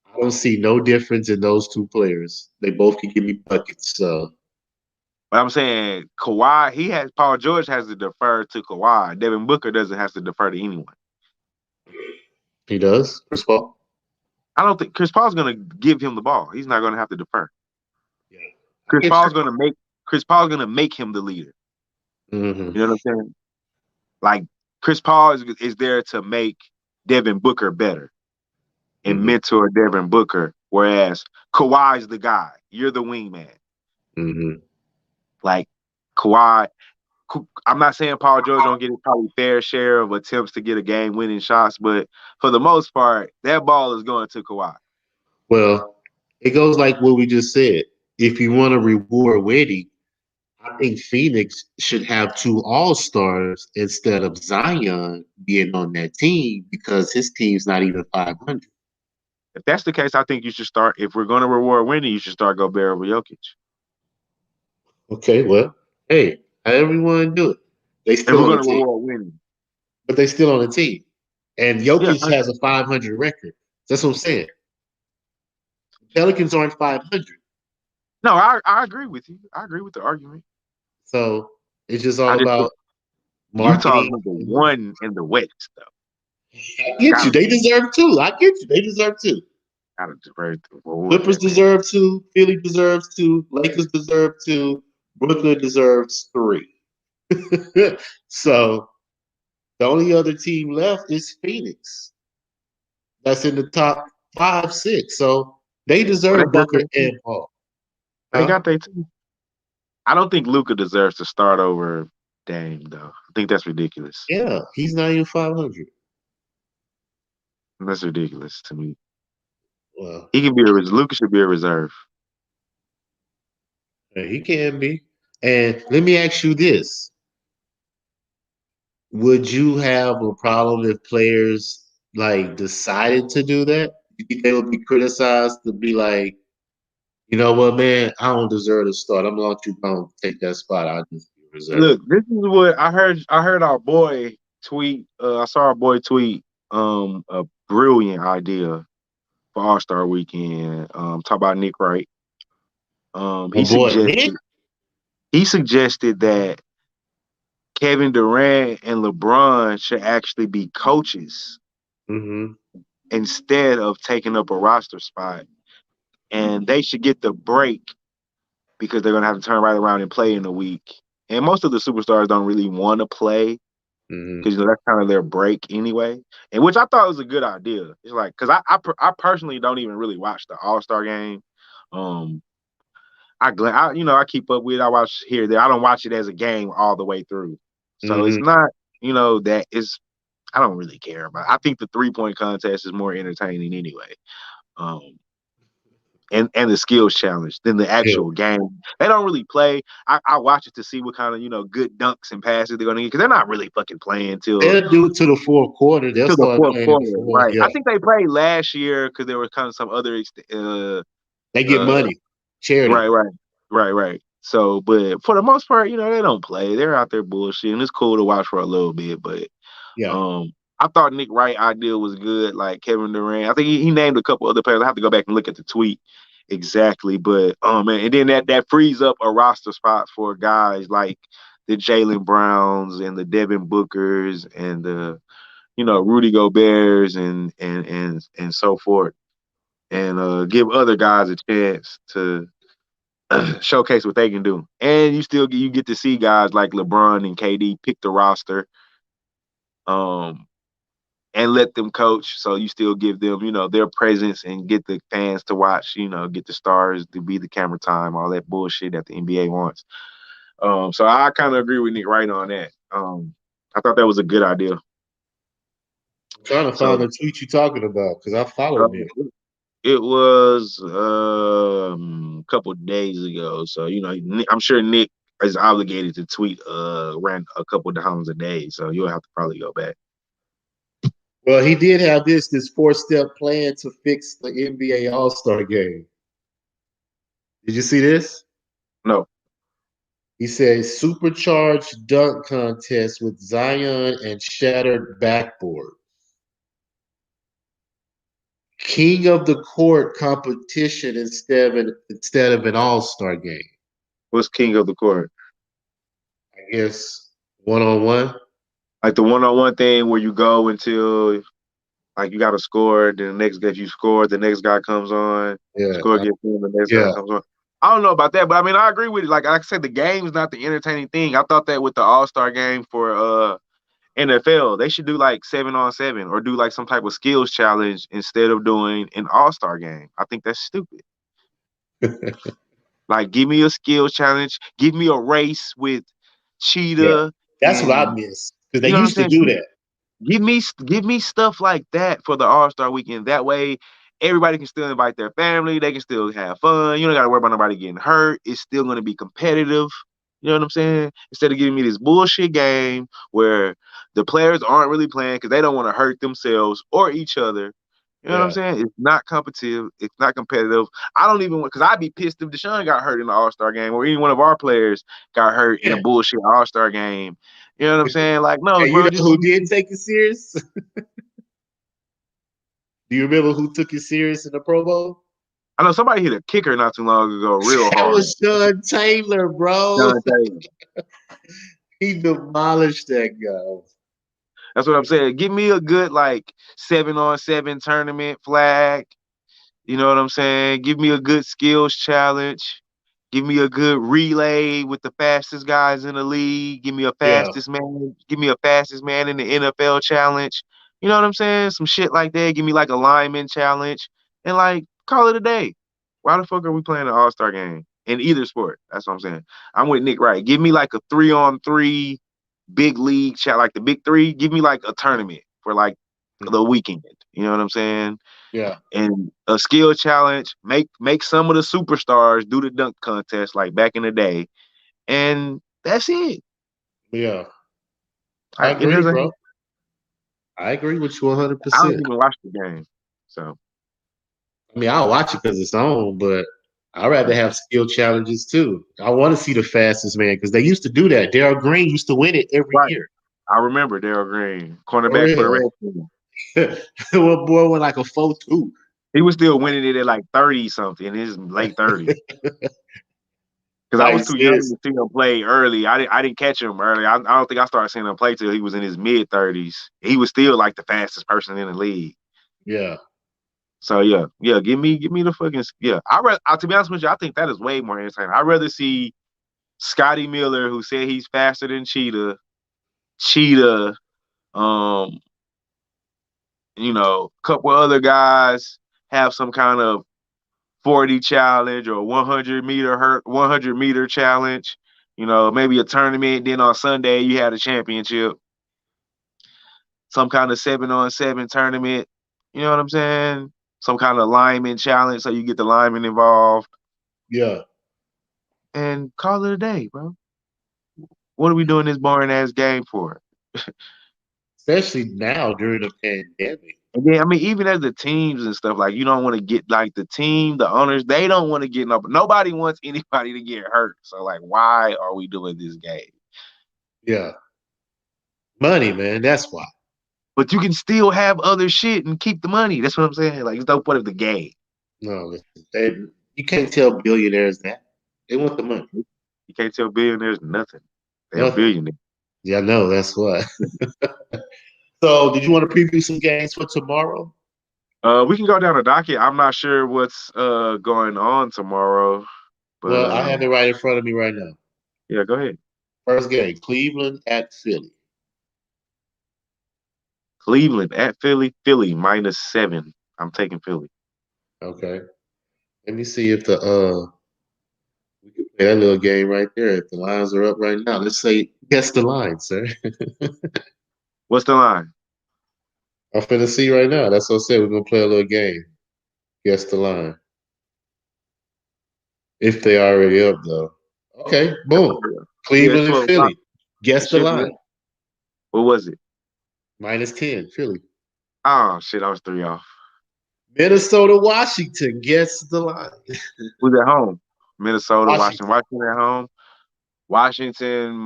I don't see no difference in those two players. They both can give me buckets. So But I'm saying Kawhi, Paul George has to defer to Kawhi. Devin Booker doesn't have to defer to anyone. He does, Chris Paul. I don't think Chris Paul's gonna give him the ball. He's not gonna have to defer. Yeah. Chris Paul's gonna make him the leader. Mm-hmm. You know what I'm saying? Like Chris Paul is there to make Devin Booker better and mentor Devin Booker, whereas Kawhi's the guy. You're the wingman. Mm-hmm. Like Kawhi, I'm not saying Paul George don't get his probably fair share of attempts to get a game-winning shots, but for the most part, that ball is going to Kawhi. Well, it goes like what we just said. If you want to reward Witty, I think Phoenix should have two all-stars instead of Zion being on that team because his team's not even 500. If that's the case, I think you should start. If we're going to reward winning, you should start Gobert over Jokic. Okay, well, hey, however you want to do it. They If still we're on going the to team, reward winning, but they still on the team. And yeah, Jokic has a 500 record. That's what I'm saying. Pelicans aren't 500. no, I agree with you. I agree with the argument. So it's just all I just about Utah's marketing. number one in the West, though. I get you. They deserve two. I get you. They deserve two. Clippers deserve two. Philly deserves two. Lakers deserve two. Brooklyn deserves three. So the only other team left is Phoenix. That's in the top 5, 6. So they deserve Booker and Paul. They got their team. I don't think Luka deserves to start over Dame, though. I think that's ridiculous. Yeah, he's not even 500. That's ridiculous to me. Well, He can be Luka should be a reserve. He can be. And let me ask you this. Would you have a problem if players like decided to do that? You think they would be criticized to be like, you know what, man, I don't deserve to start. I'm gonna let you go take that spot. I'll just be reserved. Look, this is what I heard. I heard our boy tweet. I saw our boy tweet a brilliant idea for All-Star Weekend. Talk about Nick Wright. He suggested that Kevin Durant and LeBron should actually be coaches instead of taking up a roster spot. And they should get the break because they're going to have to turn right around and play in a week. And most of the superstars don't really want to play because that's kind of their break anyway. And which I thought was a good idea. It's like because I personally don't even really watch the All-Star game. I keep up with it. I watch here there. I don't watch it as a game all the way through. So it's not that is. I don't really care about it. I think the 3-point contest is more entertaining anyway. And the skills challenge than the actual game. They don't really play. I watch it to see what kind of good dunks and passes they're gonna get because they're not really fucking playing till they'll do it to the fourth quarter. They'll start playing quarter, right? Yeah. I think they played last year because there was kind of some other. They get money, charity. Right. So, but for the most part, they don't play. They're out there bullshitting. It's cool to watch for a little bit, but I thought Nick Wright idea was good. Like Kevin Durant, I think he named a couple other players. I have to go back and look at the tweet exactly, but man, and then that frees up a roster spot for guys like the Jaylen Browns and the Devin Bookers and the Rudy Goberts and so forth, and give other guys a chance to showcase what they can do. And you get to see guys like LeBron and KD pick the roster. And let them coach. So you still give them, their presence and get the fans to watch, get the stars to be the camera time, all that bullshit that the NBA wants. So I kind of agree with Nick Wright on that. I thought that was a good idea. I'm trying to find the tweet you're talking about because I followed it. It was a couple of days ago. So, I'm sure Nick is obligated to tweet around a couple of times a day. So you'll have to probably go back. Well, he did have this 4-step plan to fix the NBA All-Star game. Did you see this? No. He says supercharged dunk contest with Zion and shattered backboard. King of the court competition instead of an All-Star game. What's king of the court? I guess 1-on-1. Like the one-on-one thing where you go until like you got to score, then the next guy, if you score, the next guy comes on, Yeah, score gets in, the next guy yeah, comes on. I don't know about that, but I mean, I agree with it. Like I said, the game is not the entertaining thing. I thought that with the All-Star game for NFL, they should do like 7-on-7 or do like some type of skills challenge instead of doing an All-Star game. I think that's stupid. Like, give me a skills challenge, give me a race with yeah. Cheetah, That's what I and miss because they you know what I'm used to saying? do that. Give me stuff like that for the All-Star weekend. That way, everybody can still invite their family. They can still have fun. You don't got to worry about nobody getting hurt. It's still going to be competitive. You know what I'm saying? Instead of giving me this bullshit game where the players aren't really playing because they don't want to hurt themselves or each other. You know what I'm Yeah, saying? It's not competitive. It's not competitive. I don't even want because I'd be pissed if Deshaun got hurt in the All-Star game or any one of our players got hurt in a yeah. bullshit All-Star game. You know what I'm saying? Like, no, And you bro, know just who did take it serious? Do you remember who took it serious in the Pro Bowl? I know somebody hit a kicker not too long ago, real That hard. was Sean Taylor, bro. John Taylor. He demolished that guy. That's what I'm saying. Give me a good like 7-on-7 tournament flag. You know what I'm saying? Give me a good skills challenge. Give me a good relay with the fastest guys in the league. Give me a Yeah, fastest man. Give me a fastest man in the NFL challenge. You know what I'm saying? Some shit like that. Give me like a lineman challenge and like call it a day. Why the fuck are we playing an All-Star game in either sport? That's what I'm saying. I'm with Nick Wright. Give me like a 3-on-3 big league chat, like the big three. Give me like a tournament for like the weekend. You know what I'm saying? yeah, And a skill challenge. Make some of the superstars do the dunk contest like back in the day, and that's it. yeah. I Like it agree, doesn't. bro. I agree with you I don't 100%. even watch the game, so I mean, I'll watch it because it's on, but I'd rather have skill challenges too. I want to see the fastest man because they used to do that. Daryl Green used to win it every right. year. I remember Darryl Green, For cornerback for the real. Redskins. One boy went like a 4-2. He was still winning it at like 30 something in his late 30s. Because I was Nice too young is. to see him play early. I didn't catch him early. I don't think I started seeing him play till he was in his mid 30s. He was still like the fastest person in the league. Yeah. So yeah. Give me the fucking yeah. To be honest with you, I think that is way more entertaining. I'd rather see Scotty Miller, who said he's faster than Cheetah, um, a couple other guys have some kind of 40 challenge or 100 meter challenge. Maybe a tournament. Then on Sunday you had a championship, some kind of 7-on-7 tournament. You know what I'm saying? Some kind of lineman challenge, so you get the lineman involved Yeah. and call it a day, bro. What are we doing this boring ass game for? Especially now during the pandemic. And then, I mean, even as the teams and stuff, like you don't want to get like the team, the owners, they don't want to get nobody wants anybody to get hurt. So like, why are we doing this game? Yeah. Money, man. That's why. But you can still have other shit and keep the money. That's what I'm saying. Like, it's no point of the game. No, listen, you can't tell billionaires that. They want the money. You can't tell billionaires nothing. They're Nothing. billionaires. Yeah, I know. That's why. So, did you want to preview some games for tomorrow? We can go down the docket. I'm not sure what's going on tomorrow, but Well, I have it right in front of me right now. yeah, go ahead. First game, Cleveland at Philly. Cleveland at Philly. Philly -7. I'm taking Philly. Okay. Let me see if we can play that little game right there. If the lines are up right now, let's say guess the line, sir. What's the line? I'm finna see right now. That's what I said. We're gonna play a little game. Guess the line. If they already up though. Okay, boom. Yeah, it's Cleveland and 12 o'clock. Philly. Guess It the should be line. up. What was it? -10, Philly. Oh shit, I was 3 off. Minnesota, Washington. Guess the line. Who's at home? Minnesota, Washington. Washington. Washington at home. Washington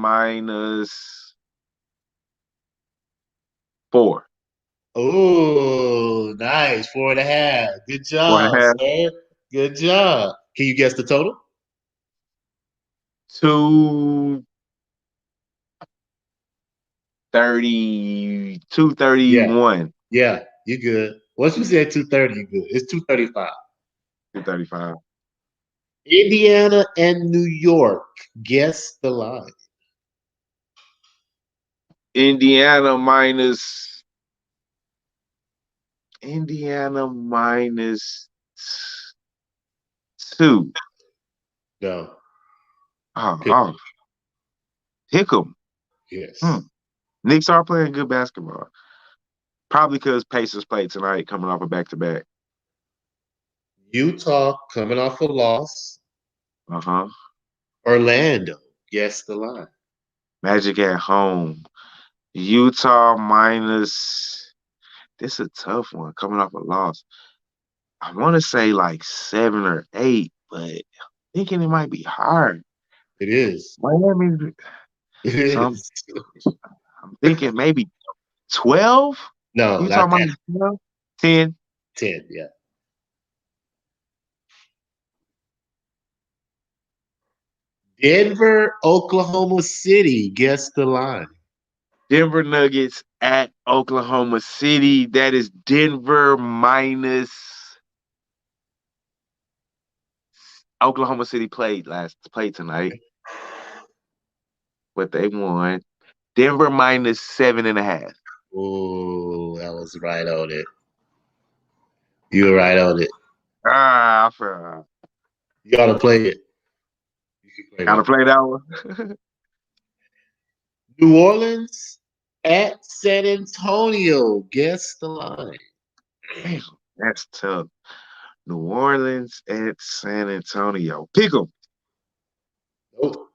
-4. Oh, nice. 4.5. Good Four and job, a half. sir. Good job. Can you guess the total? 230, 231, Yeah, you good. Once you said 230, you good. It's 235. 235. Indiana and New York. Guess the line. Indiana minus two. No. Oh, Pick. oh, pick 'em. Yes. Knicks are playing good basketball. Probably because Pacers played tonight, coming off a back-to-back. Utah coming off a loss. Uh-huh. Orlando. Guess the line. Magic at home. Utah minus. This is a tough one, coming off a loss. I want to say like 7 or 8, but I'm thinking it might be hard. It is. Miami. It So is. I'm thinking maybe 12. No, Utah not that. minus 12. 10. 10, yeah. Denver, Oklahoma City. Guess the line. Denver Nuggets at Oklahoma City. That is Denver minus. Oklahoma City played tonight, but they won. Denver minus 7.5. Oh, that was right on it. You were right on it. Ah, I feel, You gotta play it. You can play gotta that. play that one. New Orleans at San Antonio. Guess the line. Damn, that's tough. New Orleans at San Antonio. Pick 'em. Nope.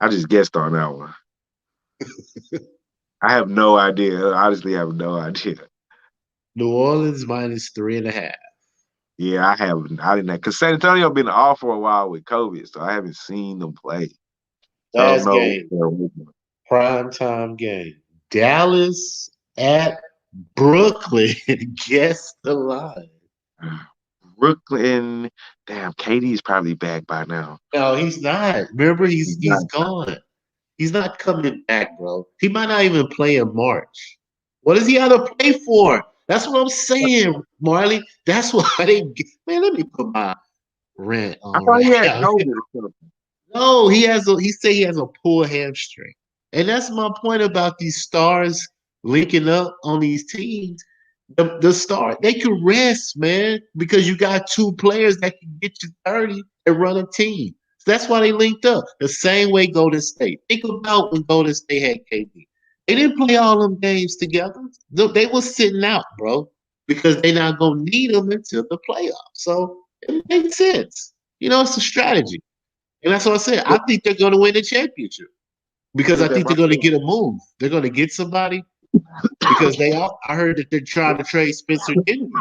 I just guessed on that one. I have no idea. I honestly have no idea. New Orleans minus 3.5. Yeah, I haven't. I didn't because San Antonio been off for a while with COVID, so I haven't seen them play. So I don't Last know. game, prime time game. Dallas at Brooklyn. Guess the line. Brooklyn, damn, KD's probably back by now. No, he's not. Remember, He's he's not. gone. He's not coming back, bro. He might not even play in March. What does he have to play for? That's what I'm saying, Marley. That's why man. Let me put my rent I on thought right he had now. COVID or something. No, he said he has a pulled hamstring. And that's my point about these stars linking up on these teams. The star, they can rest, man, because you got two players that can get you 30 and run a team. So that's why they linked up. The same way Golden State. Think about when Golden State had KD. They didn't play all them games together. They were sitting out, bro, because they're not gonna need them until the playoffs. So it makes sense. It's a strategy. And that's what I said. I think they're going to win the championship because Is I that think my they're going to point? get a move. They're going to get somebody because I heard that they're trying to trade Spencer Dinwiddie.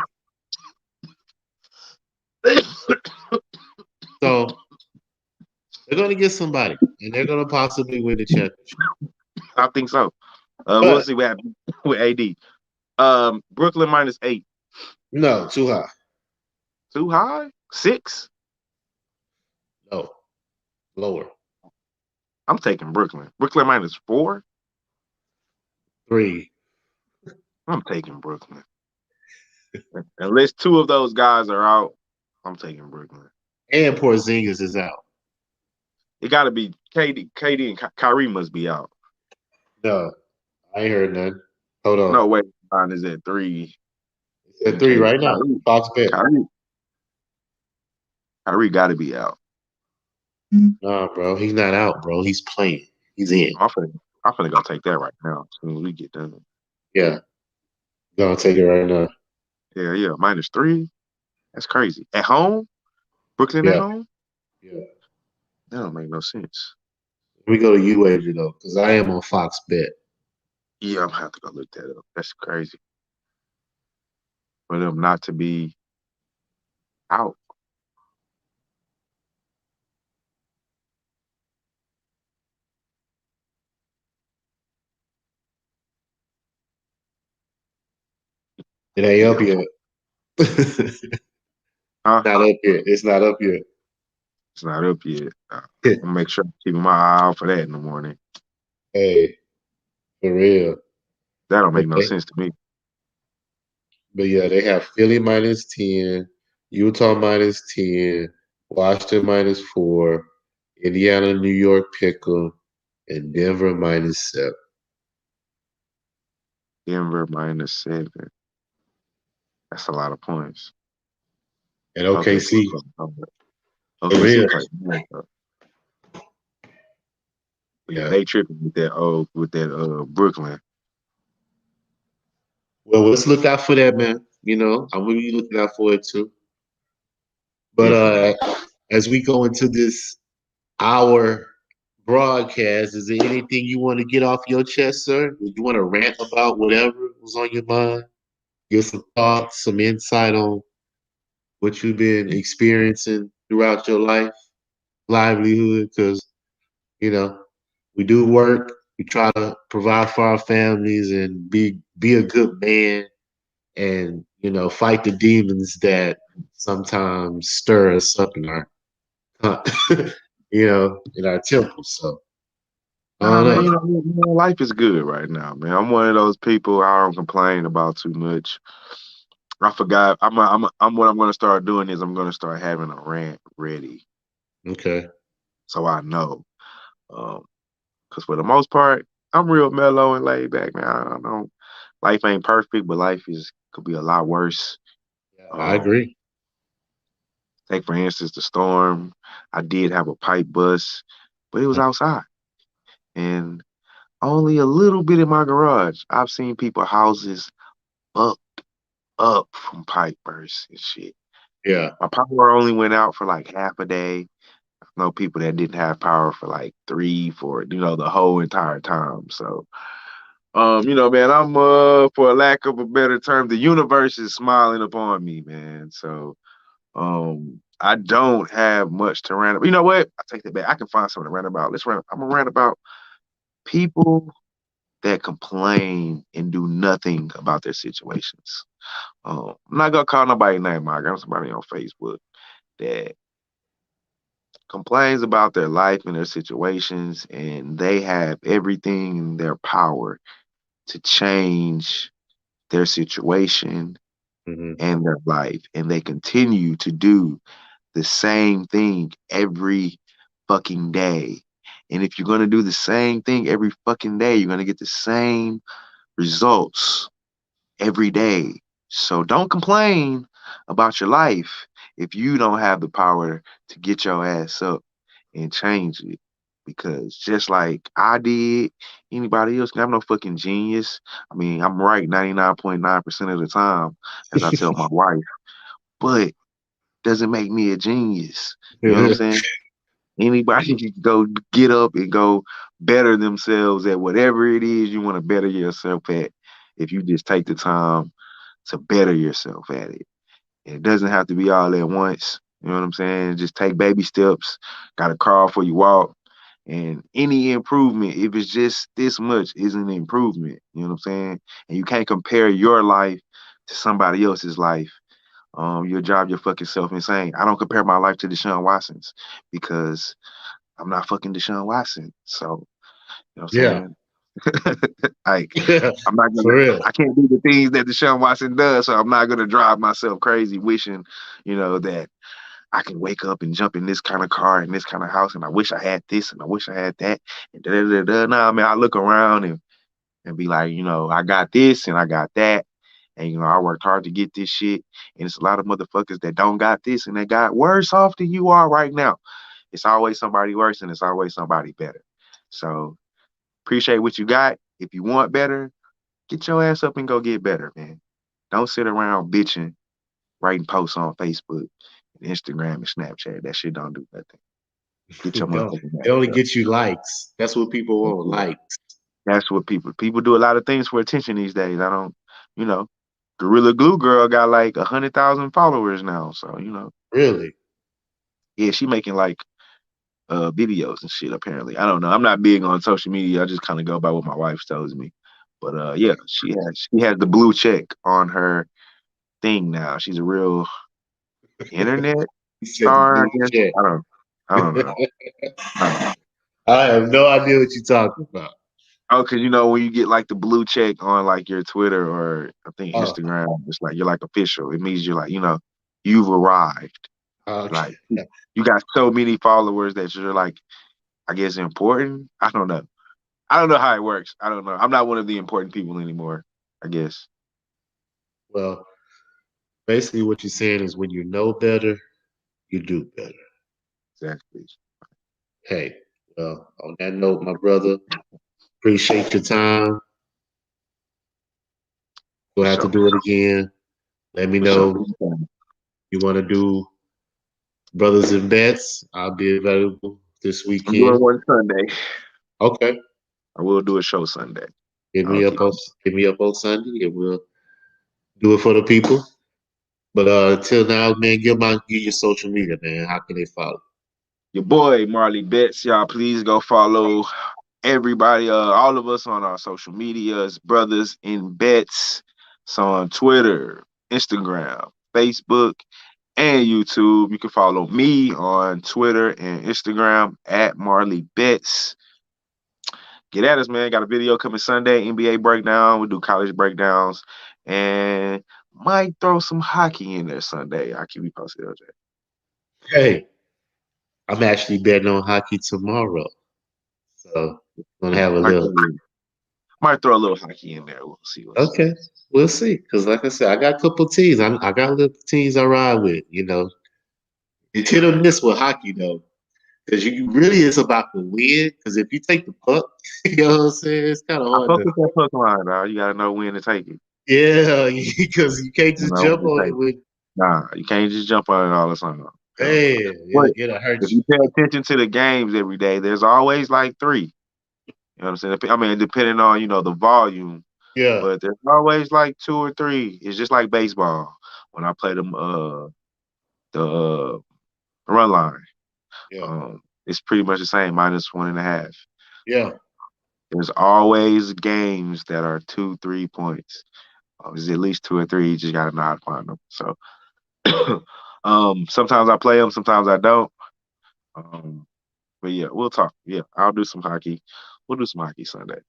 So they're going to get somebody and they're going to possibly win the championship. I think so. We'll But see what happens with AD. Brooklyn minus 8. no, too high. Too high? 6? No, lower. I'm taking Brooklyn. Brooklyn minus 4? 3. I'm taking Brooklyn. Unless 2 of those guys are out, I'm taking Brooklyn. And Porzingis is out. It got to be KD and Kyrie must be out. No, I ain't heard none. Hold on. No way. Mine is at 3. It's at 3 right now. Fox bet. Kyrie got to be out. Nah, bro. He's not out, bro. He's playing. He's in. I'm finna go take that right now as soon as we get done. Yeah. Gonna take it right now. Yeah. Minus 3. That's crazy. At home? Brooklyn at Yeah. home? Yeah. That don't make no sense. Let me go to UAger though, because I am on Fox Bet. Yeah, I'm gonna have to go look that up. That's crazy. For them not to be out. It ain't up yet. Huh? Not up yet. It's not up yet. It's not up yet. I'm gonna make sure I'm keeping my eye out for that in the morning. Hey, for real. That don't make But no they, sense to me. but yeah, they have Philly -10, Utah -10, Washington -4, Indiana, New York pick'em, and Denver -7. Denver -7. That's a lot of points. And Okay, OKC, for OKC real. play. Yeah, Yeah. they tripping with that. Oh, with that. Brooklyn. Well, let's look out for that, man. I'm gonna be looking out for it too. But Definitely. as we go into this hour broadcast, is there anything you want to get off your chest, sir? Do you want to rant about whatever was on your mind? Give some thoughts, some insight on what you've been experiencing throughout your life, livelihood, because you know we do work. We try to provide for our families and be a good man, and fight the demons that sometimes stir us up in our in our temples. So I Nah, don't man. know. Life is good right now, man. I'm one of those people I don't complain about too much. I forgot. I'm what I'm gonna start doing is I'm gonna start having a rant ready, Okay. so I know. Because for the most part, I'm real mellow and laid back, man. I don't know. Life ain't perfect, but life is could be a lot worse. Yeah, I Um, agree. Take for instance the storm. I did have a pipe bust, but it was outside and only a little bit in my garage. I've seen people houses fucked up from pipe bursts and shit. Yeah. My power only went out for like half a day. I know people that didn't have power for like 3, 4, the whole entire time. So man, I'm for a lack of a better term, the universe is smiling upon me, man. So I don't have much to rant about. You know what? I take that back. I can find something to rant about. I'm gonna rant about people that complain and do nothing about their situations. I'm not gonna call nobody name. I got somebody on Facebook that complains about their life and their situations, and they have everything in their power to change their situation Hmm. and their life, and they continue to do the same thing every fucking day. And if you're gonna do the same thing every fucking day, you're gonna get the same results every day. So don't complain about your life if you don't have the power to get your ass up and change it. Because just like I did, anybody else, I'm no fucking genius. I mean, I'm right 99.9% of the time, as I tell my wife, but doesn't make me a genius. You know what I'm saying? Anybody can go get up and go better themselves at whatever it is you want to better yourself at if you just take the time to better yourself at it. And it doesn't have to be all at once. You know what I'm saying? Just take baby steps. Got to crawl before you walk. And any improvement, if it's just this much, is an improvement. You know what I'm saying? And you can't compare your life to somebody else's life. You'll drive your fucking self insane. I don't compare my life to Deshaun Watson's because I'm not fucking Deshaun Watson. So, you know what Yeah. I'm saying? Like, I'm not For gonna, real. I can't do the things that Deshaun Watson does, so I'm not gonna drive myself crazy wishing, that I can wake up and jump in this kind of car and this kind of house, and I wish I had this and I wish I had that. And da da da da. Nah, I mean, I look around and be like, I got this and I got that. And I worked hard to get this shit. And it's a lot of motherfuckers that don't got this and they got worse off than you are right now. It's always somebody worse and it's always somebody better. So appreciate what you got. If you want better, get your ass up and go get better, man. Don't sit around bitching, writing posts on Facebook and Instagram and Snapchat. That shit don't do nothing. Get your They'll, motherfucking they only ass up. get you likes. That's what people want, likes. That's what people do a lot of things for attention these days. I don't, you know, Gorilla Glue Girl got like 100,000 followers now. So, Really. yeah, she making like videos and shit apparently. I don't know. I'm not big on social media. I just kind of go by what my wife tells me. But yeah, she has the blue check on her thing now. She's a real internet He said the star, I blue guess. check. I don't know. I don't know. I have no idea what you're talking about. Oh, because you know when you get like the blue check on like your Twitter or I think Oh, Instagram, it's like you're like official. It means you're like you've arrived. okay. Like you got so many followers that you're like I guess important. I don't know. I don't know how it works. I don't know. I'm not one of the important people anymore. I guess. Well, basically, what you're saying is when you know better, you do better. Exactly. Hey, well, on that note, my brother, appreciate your time. We'll For have to sure. do it again. Let me For sure. know you want to do Brothers and Bets. I'll be available this I'm doing weekend. one Sunday. Okay. I will do a show Sunday. Hit I'll me up keep on Sunday and we'll do it for the people. But until now, man, give your social media, man. How can they follow? your boy MarleyBets. Y'all please go follow everybody, all of us on our social medias, Brothers in Bets. It's on Twitter, Instagram, Facebook, and YouTube. You can follow me on Twitter and Instagram at MarleyBets. Get at us, man. Got a video coming Sunday, NBA breakdown. We do college breakdowns. And might throw some hockey in there Sunday. I'll keep you posted, LJ. Hey, I'm actually betting on hockey tomorrow. So gonna have a little. Might throw a little hockey in there. We'll see. Okay, we'll see. Because like I said, I got a couple teams. I got little teams I ride with. You know, it's hit or miss with hockey though. Because you really it's about the win. Because if you take the puck, you know what I'm saying, it's kind of I hard fuck to. with that puck line, dog. You gotta know when to take it. Yeah, because you can't You just know jump when to on take it it. with. Nah, you can't just jump on it all the time. Man, But it'll hurt if you. you pay attention to the games every day, there's always like three. You know what I'm saying? I mean, depending on the volume, Yeah, but there's always like two or three. It's just like baseball. When I play the run line, yeah, it's pretty much the same, -1.5. yeah. There's always games that are 2-3 points. There's at least two or three. You just gotta know how to find them. So, sometimes I play them, sometimes I don't. But yeah, we'll talk. Yeah, I'll do some hockey. We'll do some hockey Sunday.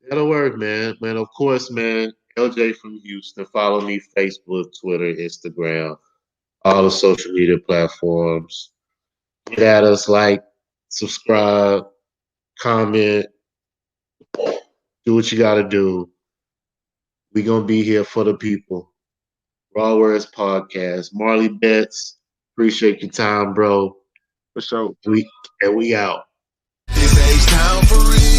That'll work, man. Man, of course, man. LJ from Houston. Follow me Facebook, Twitter, Instagram, all the social media platforms. Get at us, like, subscribe, comment, do what you got to do. We're going to be here for the people. RaWordz Podcast. MarleyBets. Appreciate your time, bro. For sure. We out. It's H-Town for real.